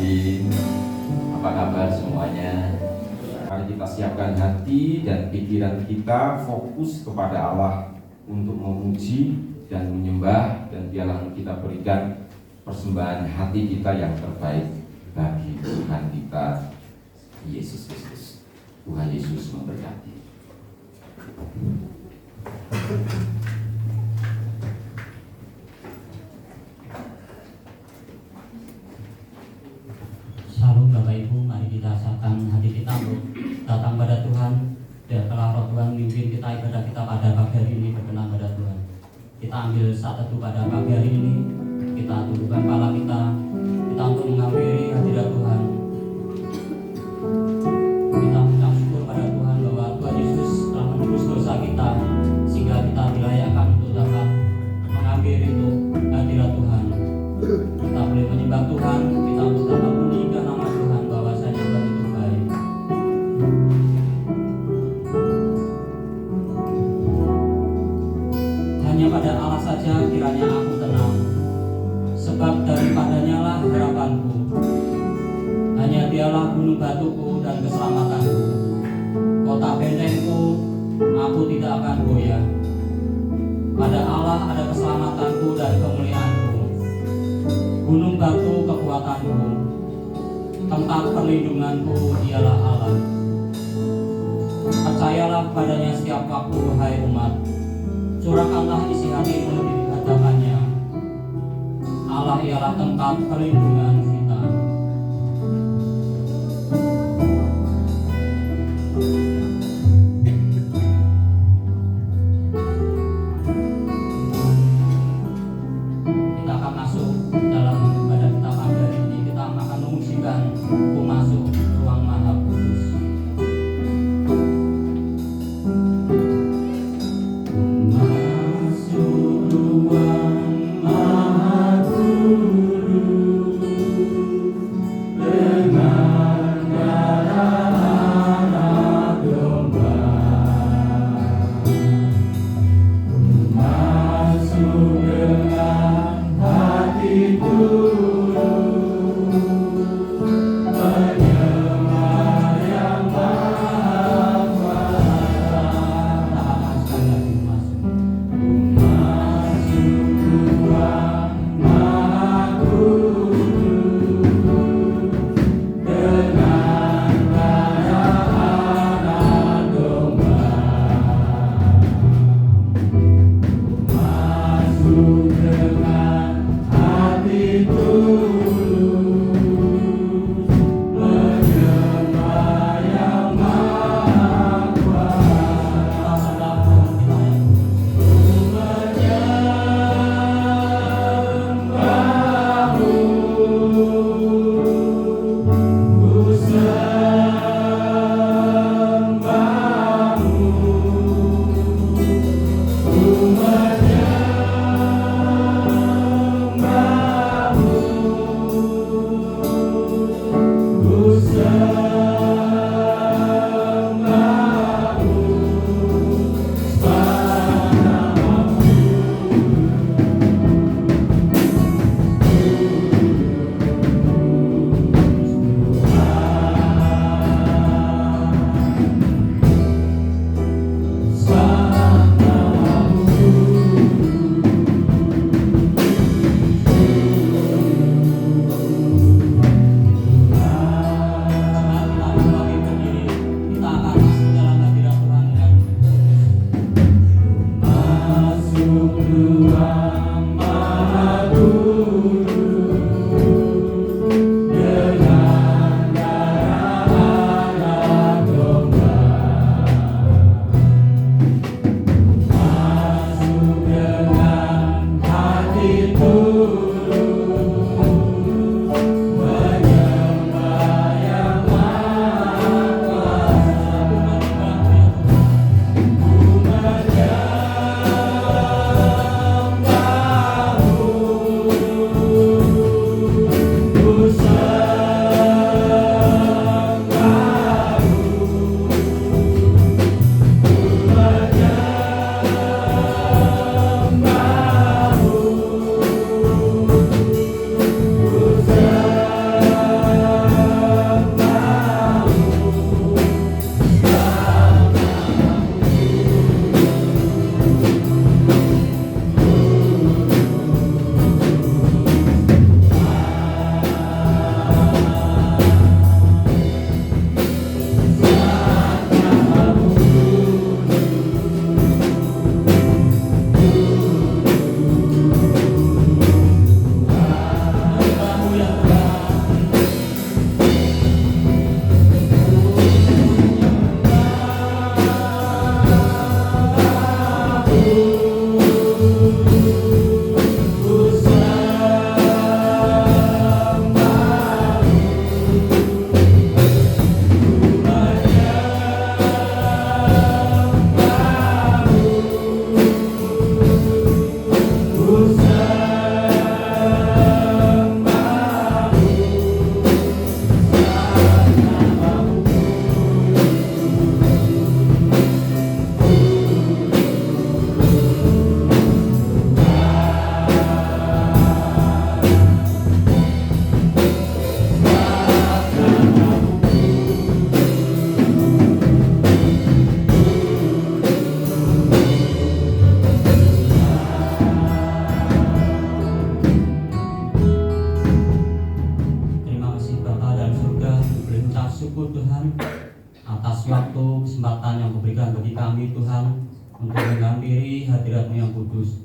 pagi. Apa kabar semuanya? Mari kita siapkan hati dan pikiran kita fokus kepada Allah untuk memuji dan menyembah, dan biarlah kita berikan persembahan hati kita yang terbaik bagi Tuhan kita Yesus Kristus. Tuhan Yesus memberkati. Shalom Bapak Ibu, mari kita siapkan hati kita untuk datang pada Tuhan. Biarlah Roh Tuhan memimpin kita ibadah kita pada pagi hari ini berkenan pada Tuhan. Kita ambil saat teduh pada pagi hari ini, kita tundukkan kepala kita untuk menghampiri hadirat Tuhan. Kita mengucap syukur pada Tuhan bahwa Tuhan Yesus telah menebus dosa kita, sehingga kita dilayakkan untuk dapat menghampiri itu hadirat Tuhan. Kita boleh menyembah Tuhan, kita untuk dapat meninggikan nama Tuhan bahwasanya Tuhan itu baik. Hanya pada Allah saja kiranya aku tenang, sebab daripadanya lah harapanku. Hanya dialah gunung batuku dan keselamatanku, kota bentengku, aku tidak akan goyah. Pada Allah ada keselamatanku dan kemuliaanku, gunung batu kekuatanku, tempat perlindunganku ialah Allah. Percayalah padanya setiap waktu, hai umat, curahkanlah isi hatimu di hadapannya. Allah ialah tempat perlindungan kita. Kita akan masuk dalam ibadah kita pada hari ini. Kita akan mengusikan aku masuk ruang Maha Kudus. Masuk ruang Maha Kudus. syukur Tuhan atas waktu kesempatan yang diberikan bagi kami Tuhan untuk menghampiri hadirat-Mu yang kudus.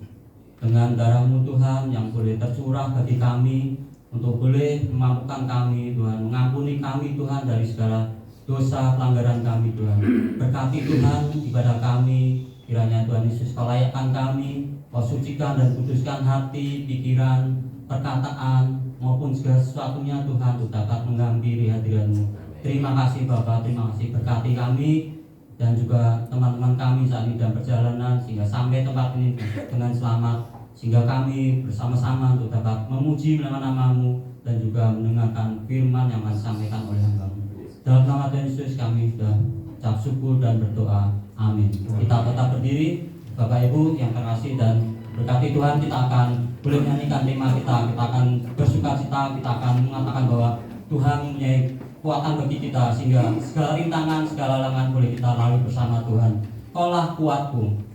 Dengan darah-Mu Tuhan yang boleh tercurah bagi kami untuk boleh memampukan kami Tuhan, mengampuni kami Tuhan dari segala dosa pelanggaran kami Tuhan. Berkati Tuhan ibadah kami, kiranya Tuhan Yesus Kau layakkan kami, Kau sucikan dan kuduskan hati, pikiran, perkataan maupun segala sesuatunya Tuhan untuk dapat menghampiri hadirat-Mu. Terima kasih Bapa, terima kasih, berkati kami dan juga teman-teman kami saat ini dalam perjalanan sehingga sampai tempat ini dengan selamat, sehingga kami bersama-sama untuk dapat memuji nama-Mu dan juga mendengarkan firman yang akan disampaikan oleh hamba-Mu. Dalam nama Tuhan Yesus kami sudah ucap syukur dan berdoa. Amin. Kita tetap berdiri, Bapak Ibu yang terkasih, dan berkati Tuhan kita akan boleh menyanyikan tema kita akan bersukacita, kita akan mengatakan bahwa Tuhan mempunyai kekuatan bagi kita sehingga segala rintangan, segala halangan boleh kita lalui bersama Tuhan. Kaulah kuatku.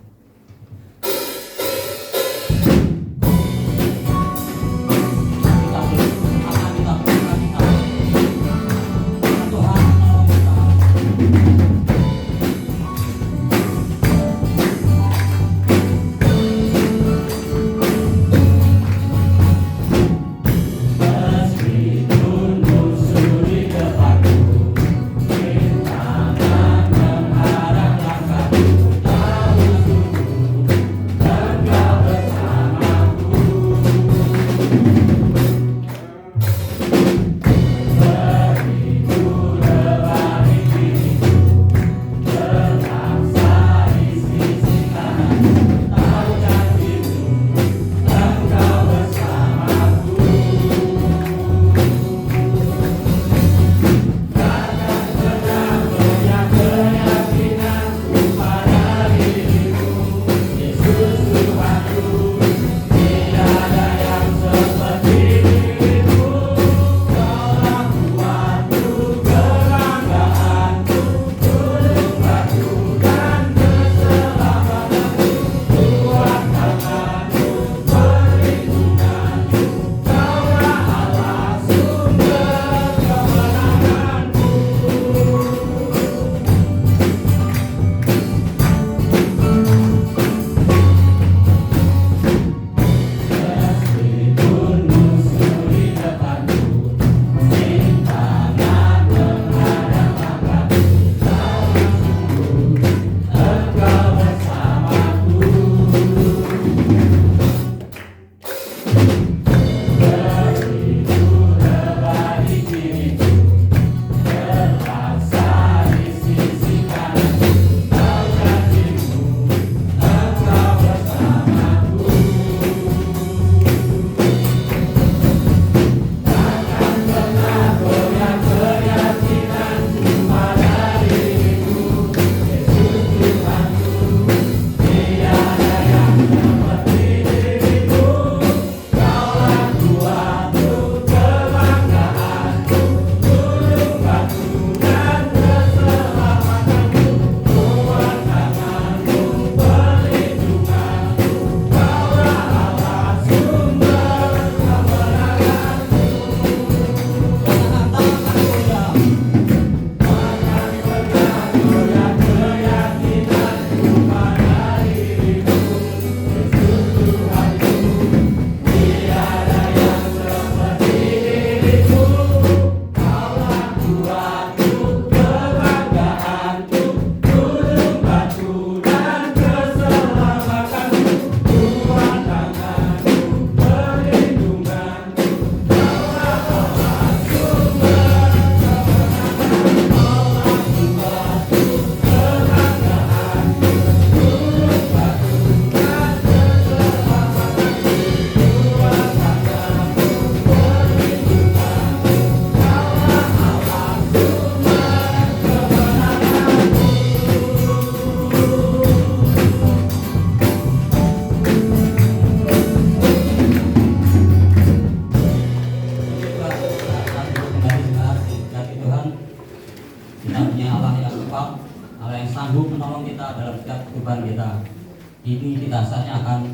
Ini kita saatnya akan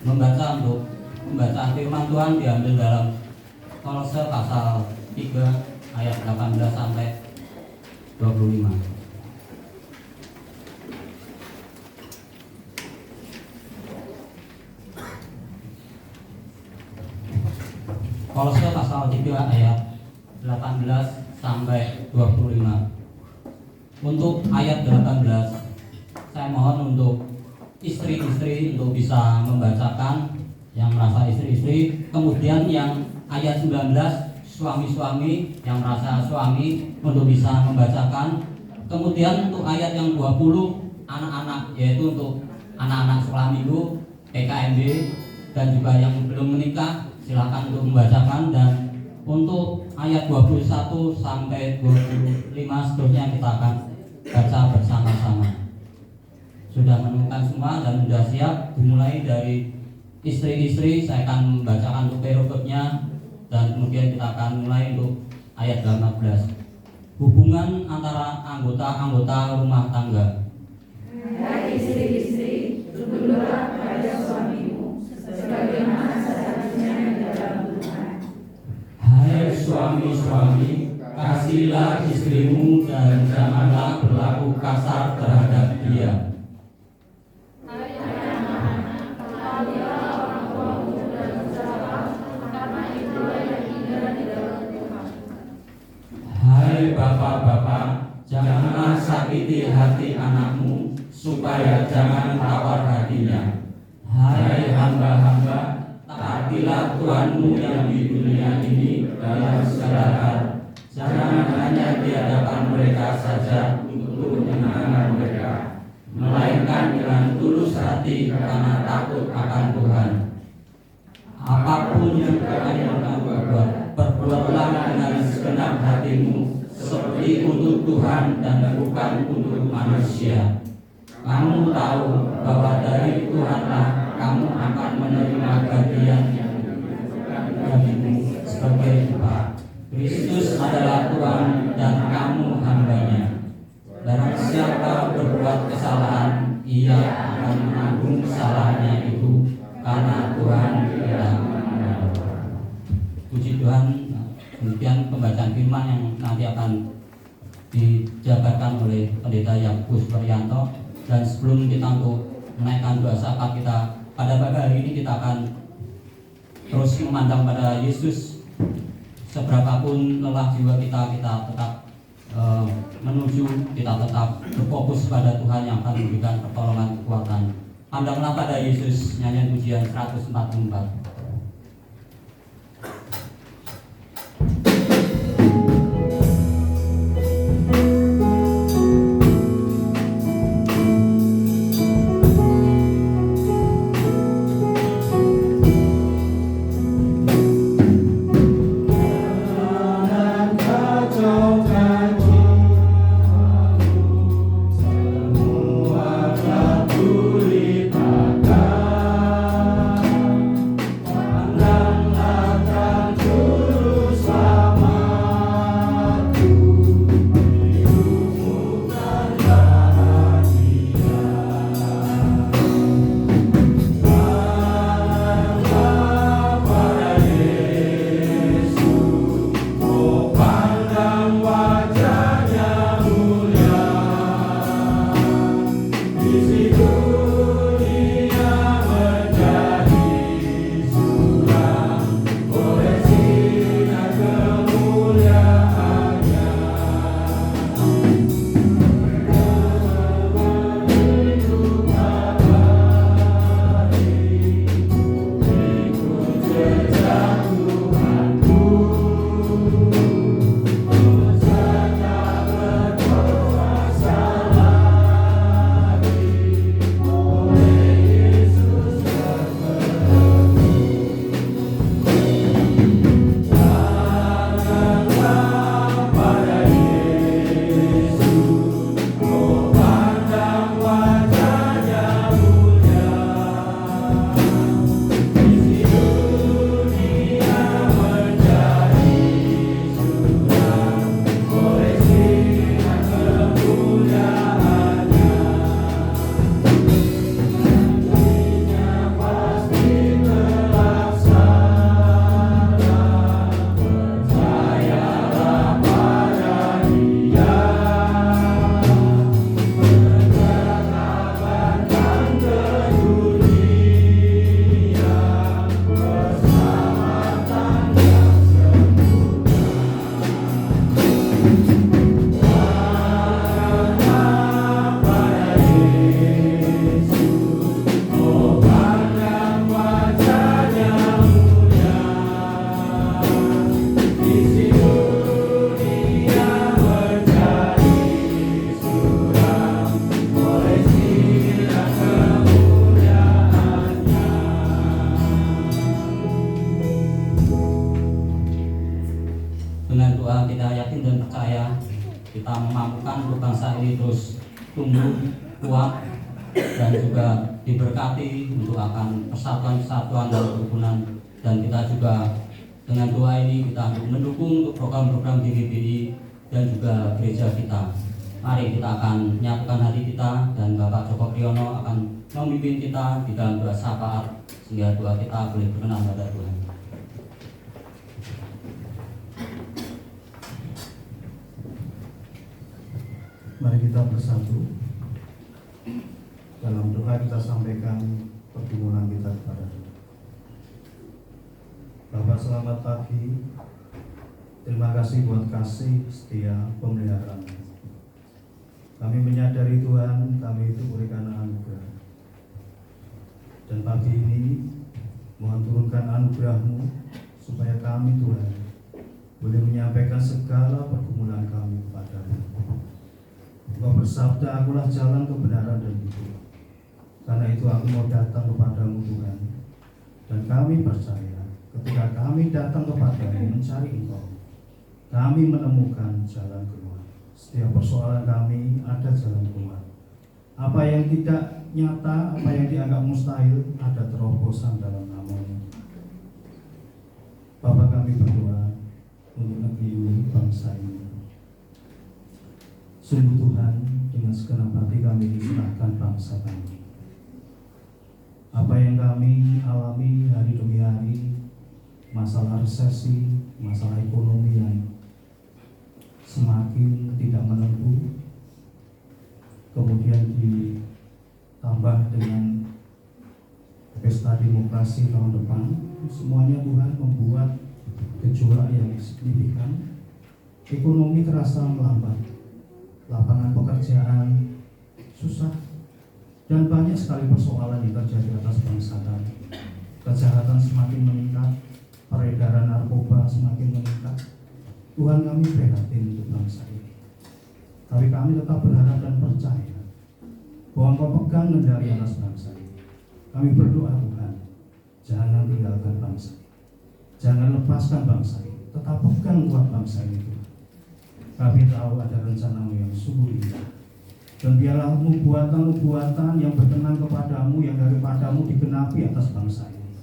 membaca firman Tuhan diambil dalam Kolose pasal 3 ayat 18 sampai 25. Kolose pasal 3 ayat 18 sampai 25. Untuk ayat 18, saya mohon untuk istri-istri untuk bisa membacakan, yang merasa istri-istri. Kemudian yang ayat 19, suami-suami yang merasa suami untuk bisa membacakan. Kemudian untuk ayat yang 20, anak-anak, yaitu untuk anak-anak sekolah minggu, PKMB, dan juga yang belum menikah, silakan untuk membacakan. Dan untuk ayat 21 sampai 25 seterusnya kita akan baca bersama-sama. Sudah menemukan semua dan sudah siap? Dimulai dari istri-istri, saya akan membacakan untuk perikopnya, dan kemudian kita akan mulai untuk ayat 18. Hubungan antara anggota-anggota rumah tangga. Hai istri-istri, tunduklah pada suamimu, sebagaimana seharusnya di dalam Tuhan. Hai suami-suami, kasihilah istrimu dan janganlah berlaku kasar terhadap dia. Hai anak-anak, ketahuilah orang tuamu dan usahalah, karena itulah yang indah di dalam Tuhan. Hai bapak-bapak, janganlah sakiti hati anakmu, supaya jangan tawar hatinya. Hai hamba-hamba, taatilah Tuhanmu yang di dunia ini dalam segala hal. Jangan hanya di hadapan mereka saja untuk menyenangkan mereka, melainkan dengan tulus hati karena takut akan Tuhan. Apapun yang kalian buat, perbuatlah dengan segenap hatimu, seperti untuk Tuhan dan bukan untuk manusia. Kamu tahu bahwa dari Tuhanlah kamu akan menerima bagian yang bagimu sebagai upah. Kristus adalah Tuhan dan kamu hambanya. Barang siapa berbuat kesalahan, ia akan menanggung kesalahannya itu, karena Tuhan tidak mengampuni. Puji Tuhan. Demikian pembacaan firman yang nanti akan dijabarkan oleh Pendeta Yakubus Prianto. Dan sebelum kita untuk menaikkan doa syafaat kita pada pagi hari ini, kita akan terus memandang pada Yesus. Seberapapun lelah jiwa kita tetap menuju, kita tetap berfokus pada Tuhan yang akan memberikan pertolongan kekuatan. Pandanglah pada Yesus, nyanyian pujian 144. Dengan doa kita yakin dan percaya kita memampukan untuk bangsa ini terus tumbuh kuat dan juga diberkati untuk akan persatuan dan kerukunan. Dan kita juga dengan doa ini kita untuk mendukung untuk program-program GBBI dan juga gereja kita. Mari kita akan menyatukan hati kita dan Bapak Joko Priyono akan memimpin kita di dalam doa syafaat sehingga doa kita boleh berkenan pada Tuhan. Mari kita bersatu. Dalam doa kita sampaikan permohonan kita kepada Tuhan. Bapak, selamat pagi. Terima kasih buat kasih setia pemeliharaan. Kami menyadari Tuhan, kami itu berikan anugerah. Dan pagi ini mohon turunkan anugerah-Mu supaya kami Tuhan boleh menyampaikan segala pergumulan kami kepada-Mu. Engkau bersabda, akulah jalan kebenaran dan hidup. Karena itu aku mau datang kepadamu Tuhan. Dan kami percaya ketika kami datang kepadamu mencari Engkau, kami menemukan jalan keluar. Setiap persoalan kami ada jalan keluar. Apa yang tidak nyata, apa yang dianggap mustahil, ada terobosan dalam nama-Mu. Bapa, kami berdoa untuk negeri ini, bangsa ini. Sungguh Tuhan, dengan segenap hati kami serahkan bangsa kami. Apa yang kami alami hari demi hari, masalah resesi, masalah ekonomi yang semakin tidak menentu, kemudian ditambah dengan pesta demokrasi tahun depan, semuanya Tuhan membuat gejolak yang signifikan. Ekonomi terasa melambat, lapangan pekerjaan susah, dan banyak sekali persoalan yang terjadi atas bangsa kami. Kejahatan semakin meningkat, peredaran narkoba semakin meningkat. Tuhan, kami prihatin untuk bangsa ini. Tapi kami tetap berharap dan percaya bahwa Engkau pegang kendali atas bangsa ini. Kami berdoa Tuhan, jangan tinggalkan bangsa ini, jangan lepaskan bangsa ini, tetap pegang kuat bangsa ini Tuhan. Kami tahu ada rencana-Mu yang sungguh indah. Dan biarlah nubuatan-nubuatan yang berkenan kepadamu, yang daripadamu digenapi atas bangsa ini,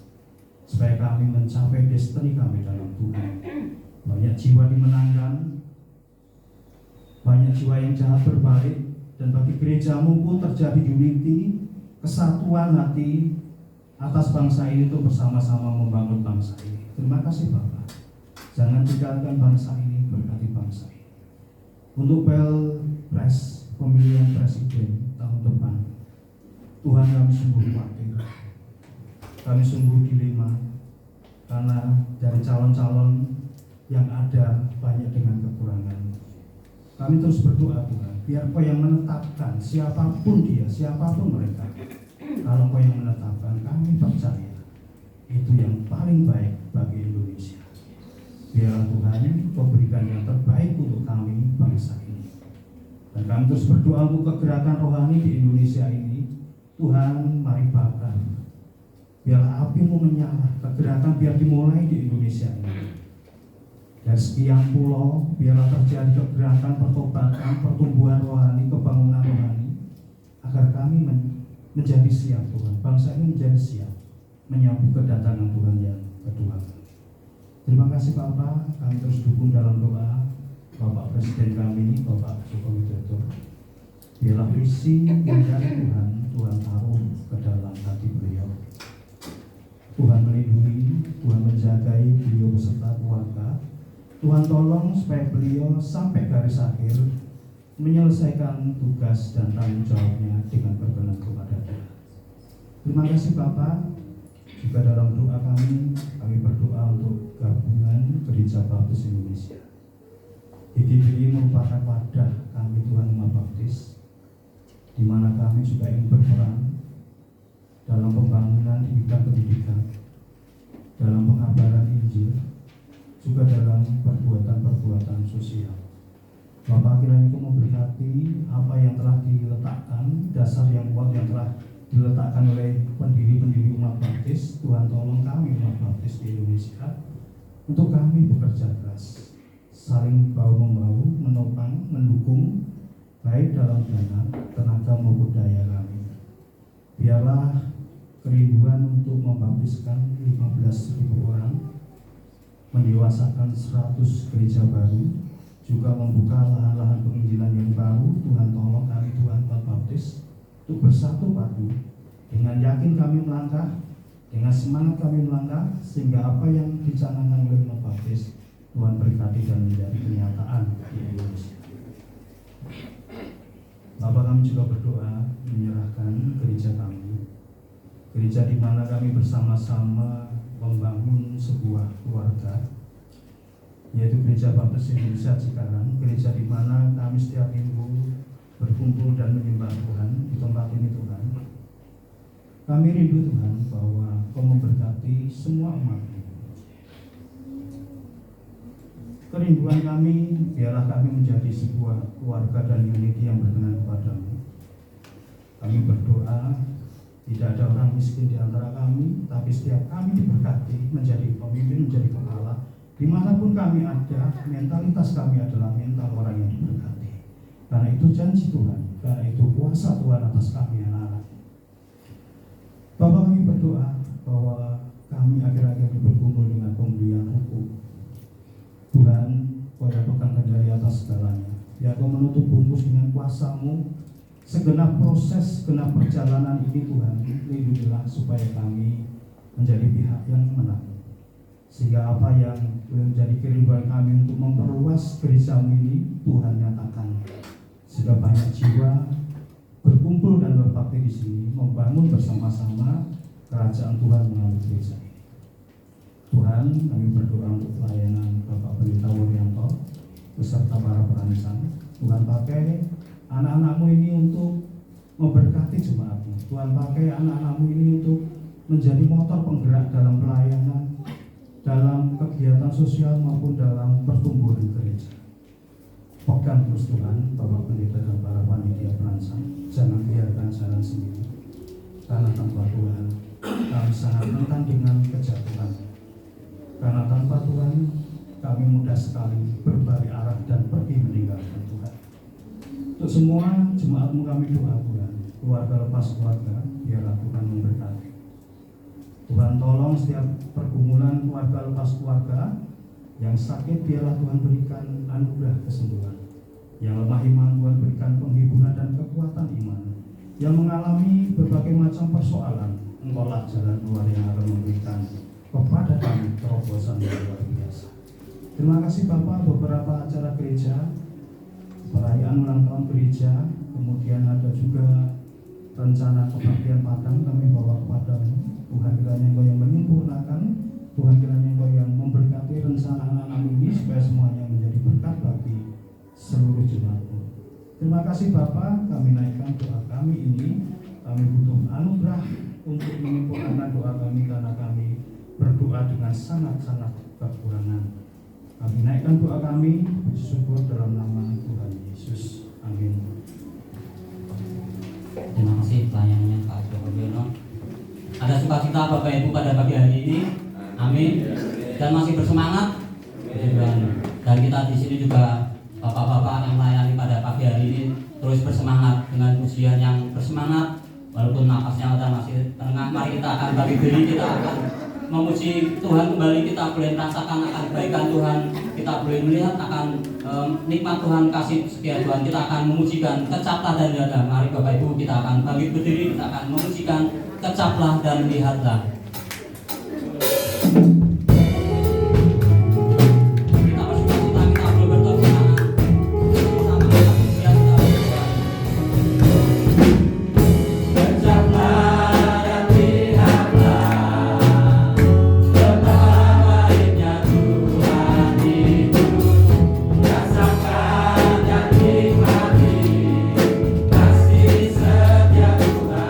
supaya kami mencapai destiny kami dalam Tuhan. Banyak jiwa dimenangkan, banyak jiwa yang jahat berbalik, dan bagi gerejamu pun terjadi unity, kesatuan hati atas bangsa ini untuk bersama-sama membangun bangsa ini. Terima kasih Bapak. Jangan tinggalkan bangsa ini, berkati bangsa ini. Untuk Pilpres, pemilihan presiden tahun depan, Tuhan, kami sungguh khawatir, kami sungguh dilema, karena dari calon-calon yang ada banyak dengan kekurangan. Kami terus berdoa Tuhan, biar Kau yang menetapkan siapapun dia, siapapun mereka. Kalau Kau yang menetapkan, kami percaya itu yang paling baik bagi Indonesia. Biarlah Tuhan Kau berikan yang terbaik untuk kami bangsa ini. Dan kami terus berdoa untuk kegerakan rohani di Indonesia ini. Tuhan, mari bakar. Biarlah api-Mu menyala, kegerakan biar dimulai di Indonesia ini. Dari sekian pulau, biarlah terjadi kegerakan, pertobatan, pertumbuhan rohani, kebangunan rohani, agar kami menjadi siap Tuhan. Bangsa ini menjadi siap menyambut kedatangan Tuhan yang kedua. Terima kasih Bapak, kami terus dukung dalam doa Bapak Presiden kami, Bapak Joko Widodo. Biarlah visi yang dari Tuhan taruh ke dalam hati beliau. Tuhan melindungi, Tuhan menjagai beliau beserta keluarga. Tuhan tolong supaya beliau sampai garis akhir menyelesaikan tugas dan tanggung jawabnya dengan berkenan kepada Tuhan. Terima kasih Bapak. Juga dalam doa kami berdoa untuk gabungan Gereja Baptis Indonesia. GBBI merupakan wadah kami Tuhan Umat Baptis, di mana kami juga ingin berperan dalam pembangunan di bidang pendidikan, dalam pengabaran Injil, juga dalam perbuatan-perbuatan sosial. Bapak kiranya Engkau memberkati apa yang telah diletakkan, dasar yang kuat yang telah diletakkan oleh pendiri-pendiri umat baptis. Tuhan tolong kami umat baptis di Indonesia untuk kami bekerja keras saling bahu-membahu, menopang, mendukung, baik dalam dana, tenaga maupun daya kami. Biarlah kerinduan untuk membaptiskan 15.000 orang, mendewasakan 100 gereja baru, juga membuka lahan-lahan penginjilan yang baru. Tuhan tolong kami, Tuhan baptis untuk bersatu padu. Dengan yakin kami melangkah, dengan semangat kami melangkah, sehingga apa yang dicanangkan oleh baptis Tuhan berkati dan menjadi kenyataan di Indonesia. Bapak, kami juga berdoa menyerahkan gereja kami, gereja di mana kami bersama-sama membangun sebuah keluarga, yaitu Gereja Baptis Indonesia Cikarang, gereja di mana kami setiap minggu berkumpul dan menyembah Tuhan di tempat ini. Tuhan, kami rindu Tuhan bahwa Kau memberkati semua umat-Mu. Kerinduan kami, biarlah kami menjadi sebuah keluarga dan unity yang berkenan kepada-Mu. Kami berdoa, tidak ada orang miskin di antara kami, tapi setiap kami diberkati menjadi pemimpin, menjadi kepala. Dimanapun kami ada, mentalitas kami adalah mental orang yang diberkati. Karena itu janji Tuhan, karena itu kuasa Tuhan atas kami anak-anak. Bapak, kami berdoa bahwa kami akhir-akhir ini berkumpul dengan pemberian hukum. Tuhan, Kau yang pegang kendali atas segalanya. Ya, Kau menutup bungkus dengan kuasa-Mu segenap proses, segenap perjalanan ini. Tuhan, lindungilah supaya kami menjadi pihak yang menang, sehingga apa yang menjadi kerinduan kami untuk memperluas gereja-Mu ini Tuhan nyatakan, sehingga banyak jiwa berkumpul dan berbakti di sini, membangun bersama-sama kerajaan Tuhan melalui gereja ini. Tuhan, kami berdoa untuk pelayanan Bapak Pendeta Wuryanto beserta para perancang. Tuhan, pakai anak-anak-Mu ini untuk memberkati jemaat-Mu. Tuhan, pakai anak-anak-Mu ini untuk menjadi motor penggerak dalam pelayanan, dalam kegiatan sosial maupun dalam pertumbuhan gereja. Pegang terus Tuhan Bapak Pendeta dan para panitia perancang, jangan biarkan jalan sendiri. Karena tanpa Tuhan kami sangat rentan dengan kejatuhan. Karena tanpa Tuhan kami mudah sekali berbalik arah dan pergi meninggalkan Tuhan. Untuk semua jemaat-Mu kami doa Tuhan, keluarga lepas keluarga, biarlah Tuhan memberkati. Tuhan tolong setiap pergumulan keluarga lepas keluarga, yang sakit biarlah Tuhan berikan anugerah kesembuhan, yang lemah iman Tuhan berikan penghiburan dan kekuatan iman, yang mengalami berbagai macam persoalan, Engkaulah jalan keluar yang akan memberikan kepada kami terobosan yang luar biasa. Terima kasih Bapak, beberapa acara gereja, perayaan ulang tahun gereja, kemudian ada juga rencana kebaktian Padang kami bawa kepada-Mu. Tuhan, kiranya Engkau yang menyempurnakan, Tuhan kiranya Engkau yang memberkati rencana anak-anak ini supaya semuanya menjadi berkat bagi seluruh jemaat-Mu. Terima kasih Bapak, kami naikkan doa kami ini, kami butuh anugerah untuk menyempurnakan doa kami karena kami berdoa dengan sangat-sangat kekurangan. Kami naikkan doa kami, bersyukur dalam nama Tuhan Yesus. Amin. Terima kasih pelayanannya Pak Joko Wiono. Ada sukacita Bapak Ibu pada pagi hari ini. Amin. Dan masih bersemangat. Dan kita di sini juga bapak-bapak yang melayani pada pagi hari ini terus bersemangat dengan pujian yang bersemangat. Walaupun napasnya kita masih tengah, mari kita akan bagi diri, kita akan memuji Tuhan kembali, kita boleh merasakan akan kebaikan Tuhan, kita boleh melihat akan nikmat Tuhan, kasih setia Tuhan, kita akan memujikan kecaplah dan lihatlah. Mari Bapak Ibu kita akan bangkit berdiri, kita akan memujikan kecaplah dan lihatlah. Kasih setia Tuhan.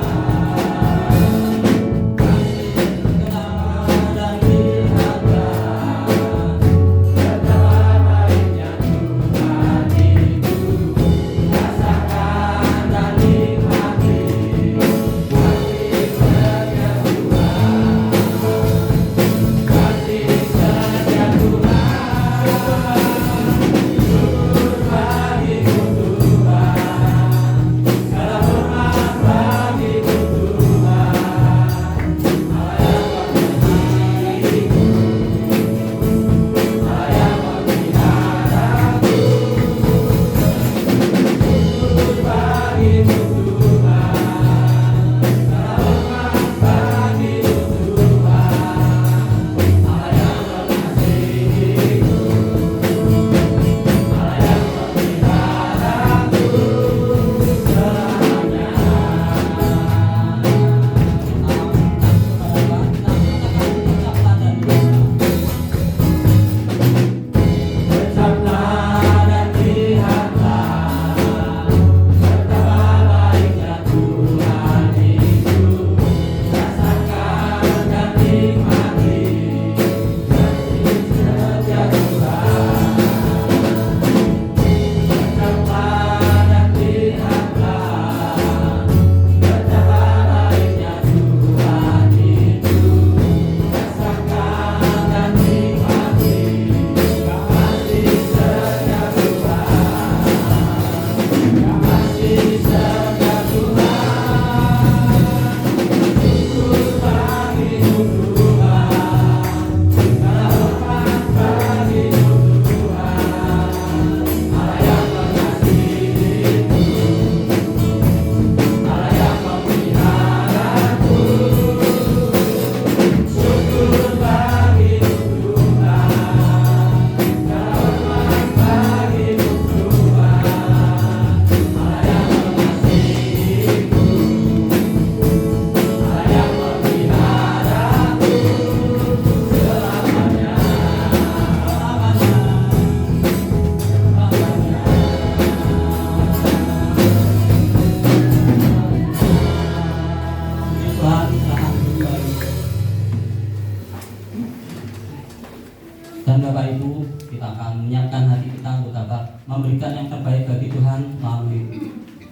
memberikan yang terbaik bagi Tuhan melalui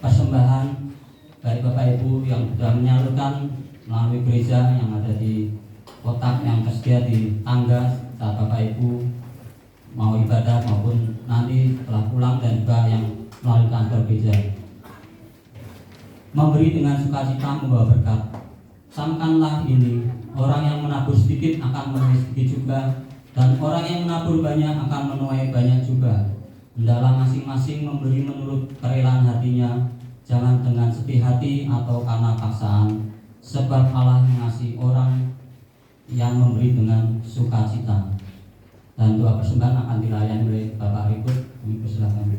persembahan baik Bapak Ibu yang sudah menyalurkan melalui gereja yang ada di kotak yang tersedia di tangga saat Bapak Ibu mau ibadah maupun nanti setelah pulang, dan juga yang melalui kantor gereja. Memberi dengan sukacita membawa berkat. Sangkanlah ini, orang yang menabur sedikit akan menuai sedikit juga, dan orang yang menabur banyak akan menuai banyak juga. Hendaklah masing-masing memberi menurut kerelaan hatinya, jangan dengan sedih hati atau karena paksaan, sebab Allah mengasihi orang yang memberi dengan sukacita. Dan doa persembahan akan dilayani oleh Bapak Ribut. Kami persilakan.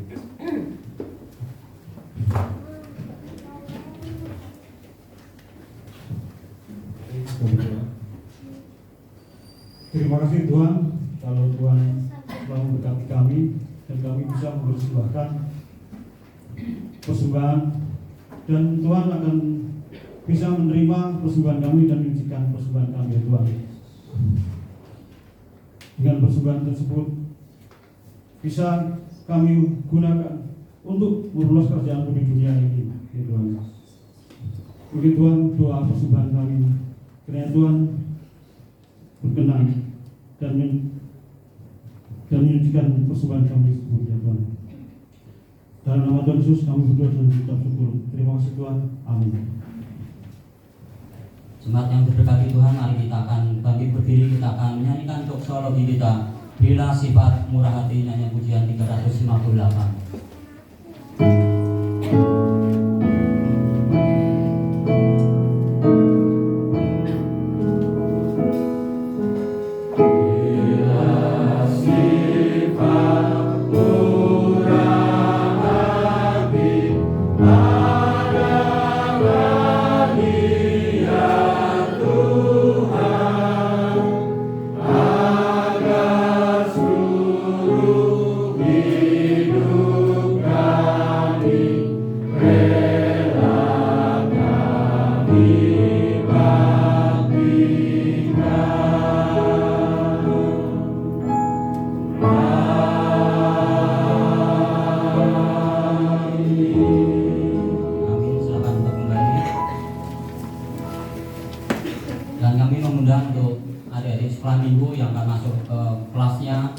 Terima kasih Tuhan, kalau Tuhan telah memberkati kami dan kami bisa mempersembahkan persembahan, dan Tuhan akan bisa menerima persembahan kami dan mensucikan persembahan kami ya Tuhan. Dengan persembahan tersebut bisa kami gunakan untuk meluas kerjaan di dunia ini ya Tuhan. Bagi Tuhan doa persembahan kami, kiranya Tuhan berkenan dan menyucikan persembahan kami tersebut ya Tuhan. Dalam nama Tuhan Yesus kami berdoa dan mengucap syukur. Terima kasih Tuhan. Amin. Jemaat yang diberkati Tuhan, mari kita akan bangkit berdiri, kita akan menyanyikan doksologi kita, Bila Sifat Murah Hati, nyanyian pujian 358. Dan kami mengundang untuk adik-adik sekolah minggu yang akan masuk ke kelasnya,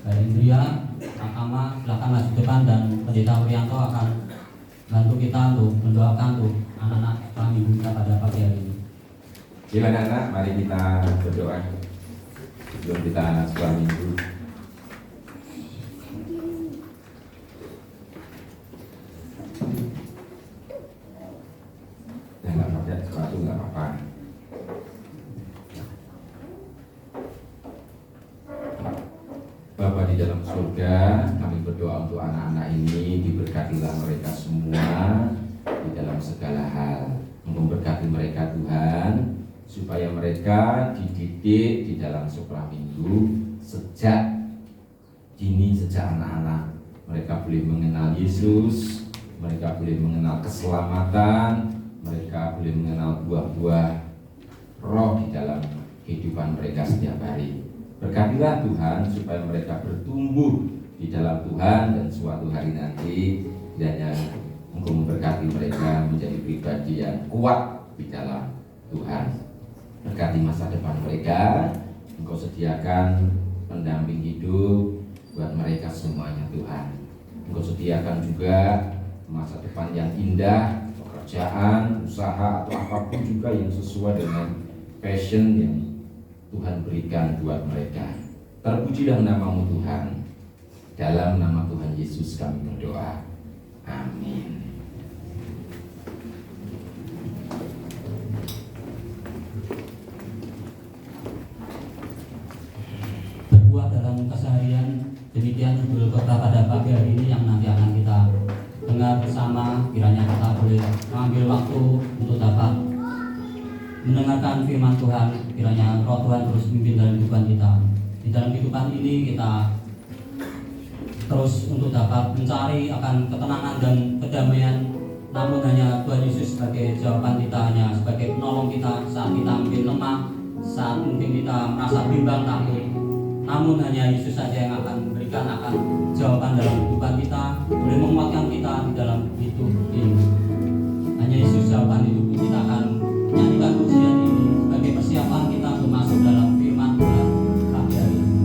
dari Indria, Akama, silakan maju depan, dan Pendeta Wurianto akan bantu kita untuk mendoakan untuk anak-anak sekolah minggu kita pada pagi hari ini. Silakan anak, mari kita berdoa sebelum kita anak sekolah minggu. Ya nggak pakai sepatu nggak apa-apa. Bapa di dalam surga, kami berdoa untuk anak-anak ini, diberkatilah mereka semua di dalam segala hal. Memberkati mereka Tuhan, supaya mereka dididik di dalam sekolah minggu sejak dini, sejak anak-anak. Mereka boleh mengenal Yesus, mereka boleh mengenal keselamatan, mereka boleh mengenal buah-buah roh di dalam kehidupan mereka setiap hari. Berkatilah Tuhan supaya mereka bertumbuh di dalam Tuhan, dan suatu hari nanti kiranya Engkau memberkati mereka menjadi pribadi yang kuat di dalam Tuhan. Berkati masa depan mereka, Engkau sediakan pendamping hidup buat mereka semuanya Tuhan. Engkau sediakan juga masa depan yang indah, pekerjaan, usaha, atau apapun juga yang sesuai dengan passion yang Tuhan berikan buat mereka. Terpujilah namamu Tuhan. Dalam nama Tuhan Yesus kami berdoa. Amin. Berbuah dalam keseharian, demikian judul khotbah pada pagi hari ini yang nanti akan kita dengar bersama. Kiranya kita boleh mengambil waktu untuk dapat mendengarkan firman Tuhan. Kiranya Roh Tuhan terus memimpin dalam kehidupan kita. Di dalam kehidupan ini kita terus untuk dapat mencari akan ketenangan dan kedamaian. Namun hanya Tuhan Yesus sebagai jawaban kita, hanya sebagai penolong kita saat kita mungkin lemah, saat mungkin kita merasa bimbang takut. Namun hanya Yesus saja yang akan memberi memberikan akan jawaban dalam kehidupan kita, boleh menguatkan kita di dalam hidup ini. Hanya Yesus jawaban hidup kita akan menyanyikan pujian ini sebagai persiapan kita untuk masuk dalam firman Tuhan pagi hari ini.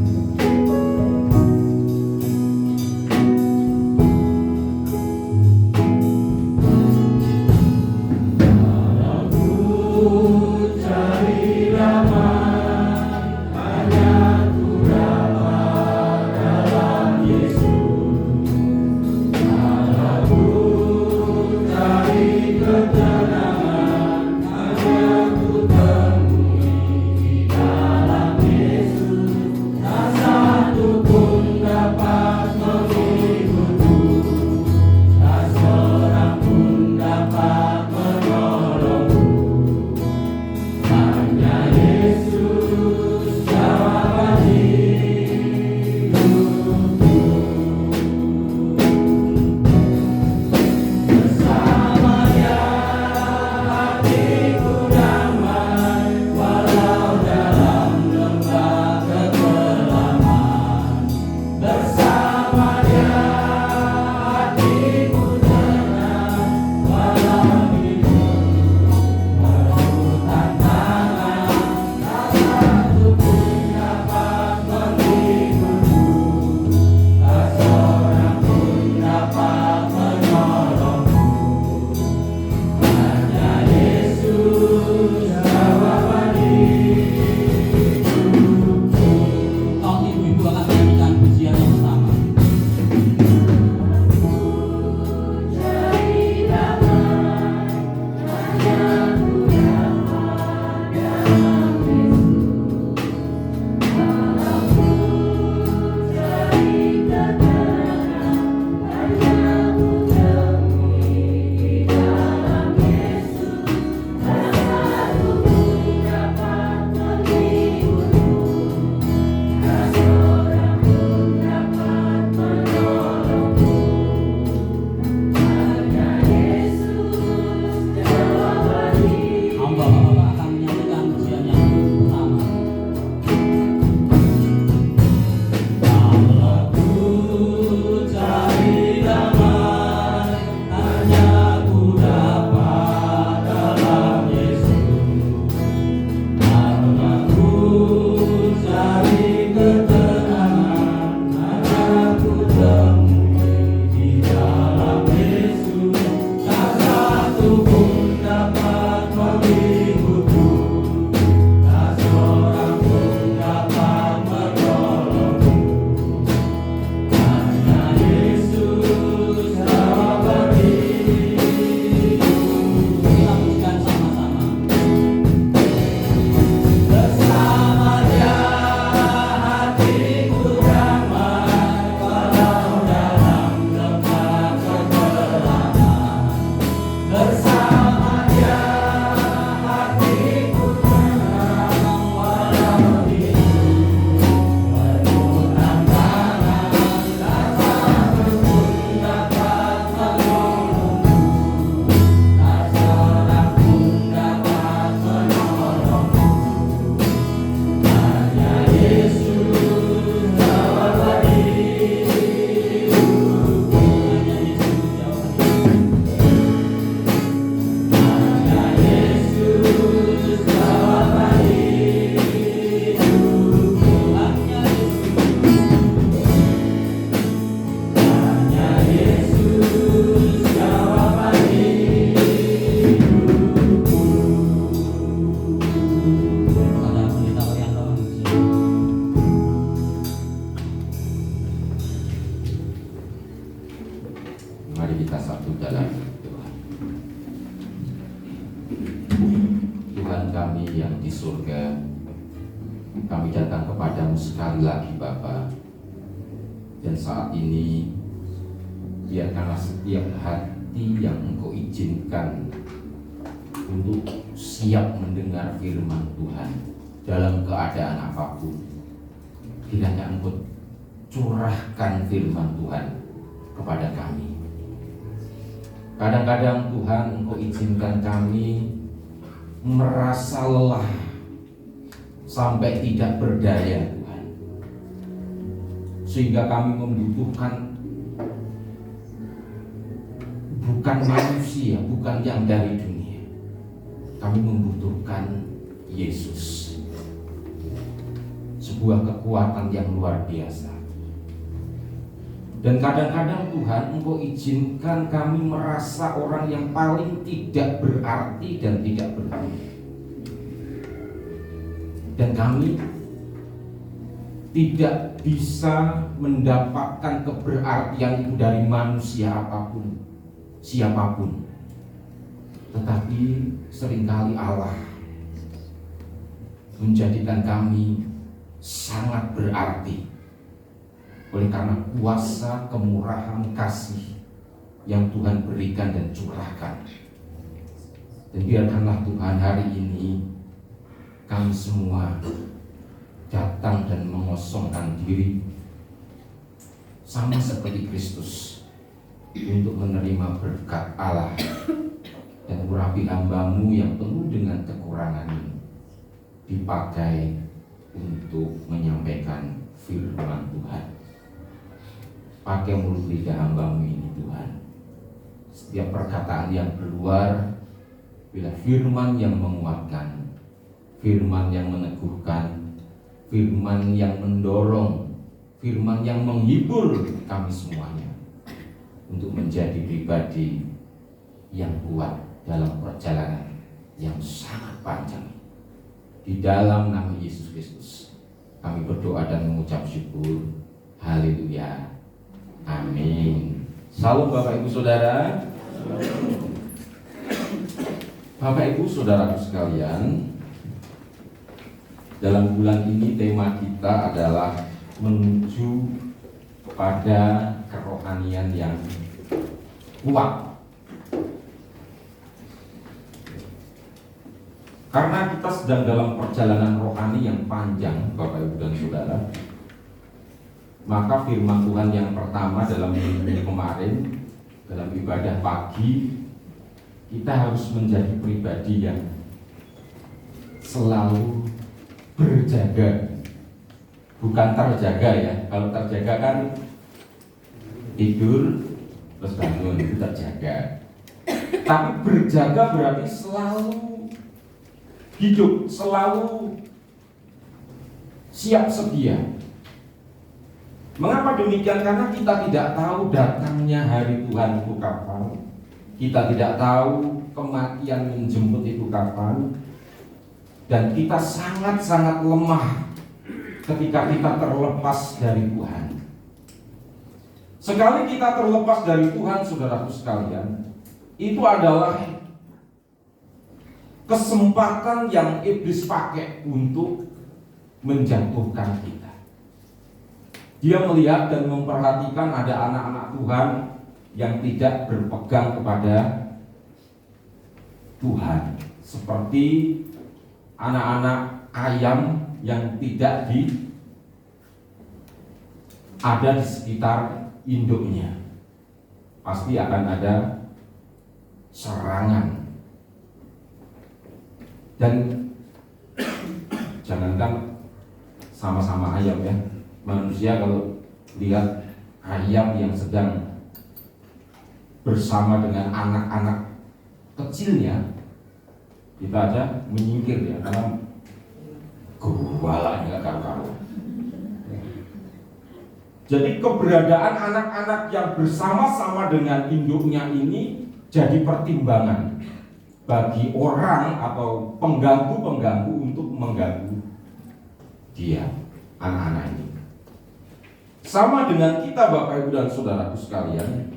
Kami datang kepadamu sekali lagi Bapa. Dan saat ini biarkanlah setiap hati yang Engkau izinkan untuk siap mendengar firman Tuhan dalam keadaan apapun, kiranya Engkau curahkan firman Tuhan kepada kami. Kadang-kadang Tuhan Engkau izinkan kami merasa lelah sampai tidak berdaya Tuhan. sehingga kami membutuhkan bukan manusia, bukan yang dari dunia. Kami membutuhkan Yesus, sebuah kekuatan yang luar biasa. Dan kadang-kadang Tuhan, Engkau izinkan kami merasa orang yang paling tidak berarti dan tidak berguna. Dan kami tidak bisa mendapatkan keberartian itu dari manusia apapun, siapapun. Tetapi seringkali Allah menjadikan kami sangat berarti oleh karena kuasa, kemurahan, kasih yang Tuhan berikan dan curahkan. Dan biarkanlah Tuhan hari ini kami semua datang dan mengosongkan diri sama seperti Kristus untuk menerima berkat Allah dan urapi hamba-Mu yang penuh dengan kekurangan ini dipakai untuk menyampaikan firman Tuhan. Pakai mulut lidah hamba-Mu ini Tuhan. Setiap perkataan yang keluar bila firman yang menguatkan, firman yang meneguhkan, firman yang mendorong, firman yang menghibur kami semuanya untuk menjadi pribadi yang kuat dalam perjalanan yang sangat panjang. Di dalam nama Yesus Kristus kami berdoa dan mengucap syukur. Haleluya. Amin. Salam Bapak Ibu Saudara. Bapak Ibu Saudaraku sekalian, dalam bulan ini tema kita adalah menuju pada kerohanian yang kuat. Karena kita sedang dalam perjalanan rohani yang panjang, Bapak Ibu dan Saudara, maka firman Tuhan yang pertama dalam minggu kemarin, dalam ibadah pagi, kita harus menjadi pribadi yang selalu berjaga, bukan terjaga ya. Kalau terjaga kan tidur terus bangun, itu terjaga. Tapi berjaga berarti selalu hidup, selalu siap sedia. Mengapa demikian? Karena kita tidak tahu datangnya hari Tuhan itu kapan. Kita tidak tahu kematian menjemput itu kapan. Dan kita sangat-sangat lemah ketika kita terlepas dari Tuhan. Sekali kita terlepas dari Tuhan, saudaraku sekalian, itu adalah kesempatan yang iblis pakai untuk menjatuhkan kita. Dia melihat dan memperhatikan ada anak-anak Tuhan yang tidak berpegang kepada Tuhan, seperti anak-anak ayam yang tidak ada di sekitar induknya. Pasti akan ada serangan. Dan jangankan sama-sama ayam ya, manusia kalau lihat ayam yang sedang bersama dengan anak-anak kecilnya, kita aja menyingkir ya, karena gualannya nggak karu-karuan. Jadi keberadaan anak-anak yang bersama-sama dengan induknya ini jadi pertimbangan bagi orang atau pengganggu-pengganggu untuk mengganggu dia, anak-anak ini. Sama dengan kita, Bapak Ibu dan Saudaraku sekalian,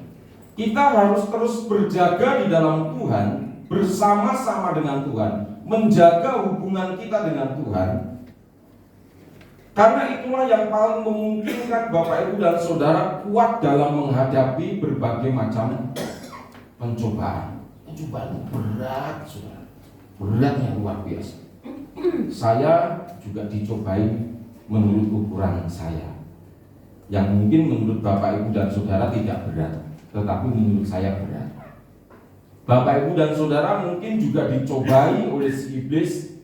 kita harus terus berjaga di dalam Tuhan, bersama-sama dengan Tuhan, menjaga hubungan kita dengan Tuhan. Karena itulah yang paling memungkinkan Bapak Ibu dan Saudara kuat dalam menghadapi berbagai macam pencobaan. Pencobaan berat, saudara. Beratnya luar biasa. Saya juga dicobai menurut ukuran saya, yang mungkin menurut Bapak Ibu dan Saudara tidak berat, tetapi menurut saya berat. Bapak Ibu dan Saudara mungkin juga dicobai oleh si iblis,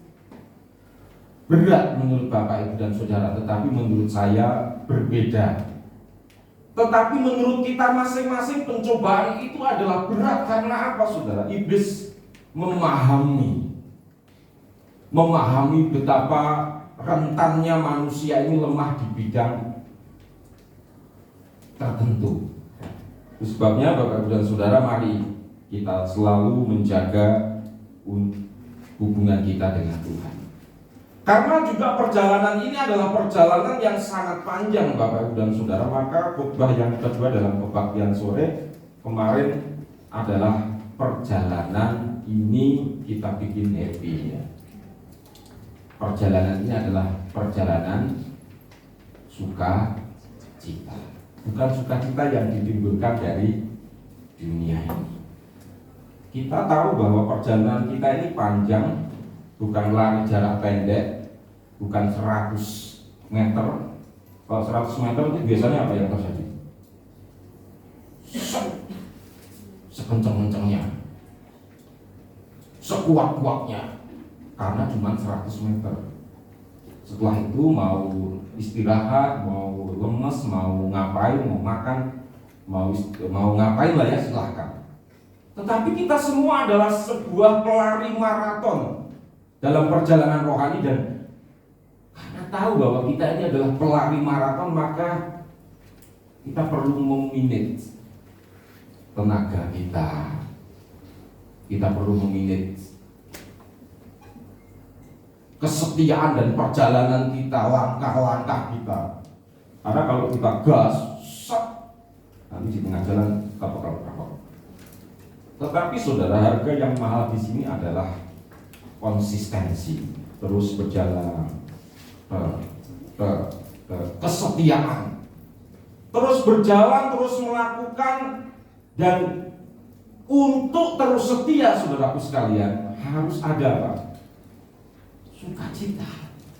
berat menurut Bapak Ibu dan Saudara, tetapi menurut saya berbeda Tetapi menurut kita masing-masing pencobaan itu adalah berat. Karena apa, saudara? Iblis memahami betapa rentannya manusia ini lemah di bidang tertentu. Itu sebabnya Bapak Ibu dan Saudara, mari kita selalu menjaga hubungan kita dengan Tuhan. Karena juga perjalanan ini adalah perjalanan yang sangat panjang Bapak Ibu dan Saudara. Maka khotbah yang kedua dalam kebaktian sore kemarin adalah perjalanan ini kita bikin happy ya. Perjalanan ini adalah perjalanan sukacita, bukan sukacita yang ditimbulkan dari dunia ini. Kita tahu bahwa perjalanan kita ini panjang, bukan lari jarak pendek, bukan 100 meter. Kalau 100 meter itu biasanya apa yang terjadi? Sekencang-kencangnya, sekuat-kuatnya, karena cuma 100 meter. Setelah itu mau istirahat, mau lemes, mau ngapain, mau makan, mau ngapain lah ya, silahkan. Tetapi kita semua adalah sebuah pelari maraton dalam perjalanan rohani, dan karena tahu bahwa kita ini adalah pelari maraton, maka kita perlu memanage tenaga kita. Kita perlu memanage kesetiaan dan perjalanan kita, langkah-langkah kita. Karena kalau kita gas, nanti di tengah jalan kapok. Tetapi saudara, harga yang mahal di sini adalah konsistensi, terus berjalan, kesetiaan, terus berjalan, terus melakukan. Dan untuk terus setia, saudaraku sekalian, harus ada apa? Sukacita,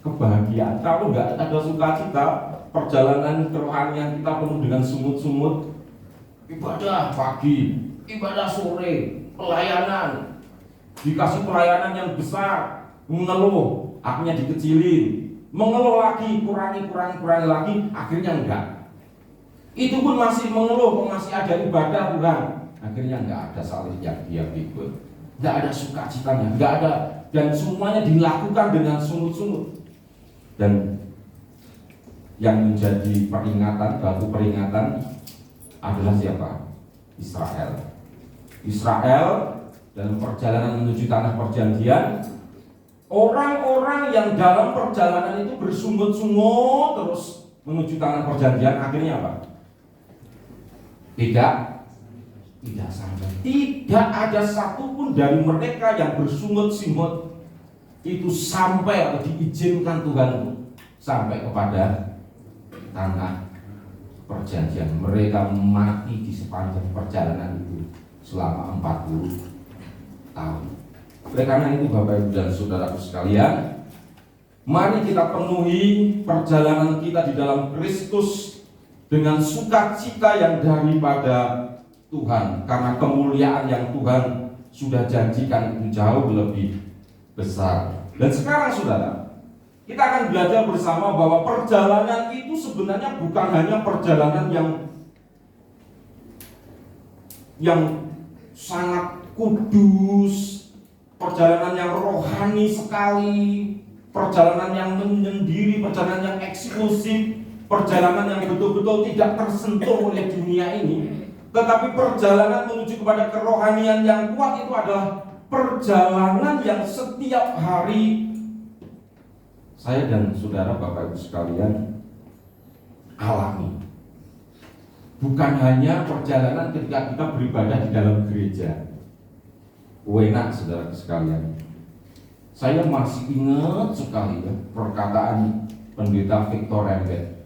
kebahagiaan. Kalau nggak ada sukacita, perjalanan kerohanian kita penuh dengan sungut-sungut. Ibadah pagi, ibadah sore, pelayanan, dikasih pelayanan yang besar, mengeluh, akhirnya dikecilin, mengeluh lagi, kurangi lagi, akhirnya enggak. Itu pun masih mengeluh, masih ada ibadah Tuhan, akhirnya enggak ada salib yang dia pikul, enggak ada sukacitanya, enggak ada. Dan semuanya dilakukan dengan sungut-sungut. Dan yang menjadi peringatan, batu peringatan adalah siapa? Israel dalam perjalanan menuju tanah perjanjian. Orang-orang yang dalam perjalanan itu bersungut-sungut terus menuju tanah perjanjian, akhirnya apa? Tidak sampai. Tidak ada satupun dari mereka yang bersungut-sungut itu sampai atau diizinkan Tuhan sampai kepada tanah perjanjian. Mereka mati di sepanjang perjalanan itu selama 40 tahun. Oleh karena itu Bapak Ibu dan Saudaraku sekalian, mari kita penuhi perjalanan kita di dalam Kristus dengan sukacita yang daripada Tuhan, karena kemuliaan yang Tuhan sudah janjikan itu jauh lebih besar. Dan sekarang saudara, kita akan belajar bersama bahwa perjalanan itu sebenarnya bukan hanya perjalanan yang sangat kudus, perjalanan yang rohani sekali, perjalanan yang menyendiri, perjalanan yang eksklusif, perjalanan yang betul-betul tidak tersentuh oleh dunia ini. Tetapi perjalanan menuju kepada kerohanian yang kuat itu adalah perjalanan yang setiap hari saya dan saudara Bapak Ibu sekalian alami. Bukan hanya perjalanan ketika kita beribadah di dalam gereja. Enak saudara sekalian. Saya masih ingat sekali ya, perkataan pendeta Victor Rembet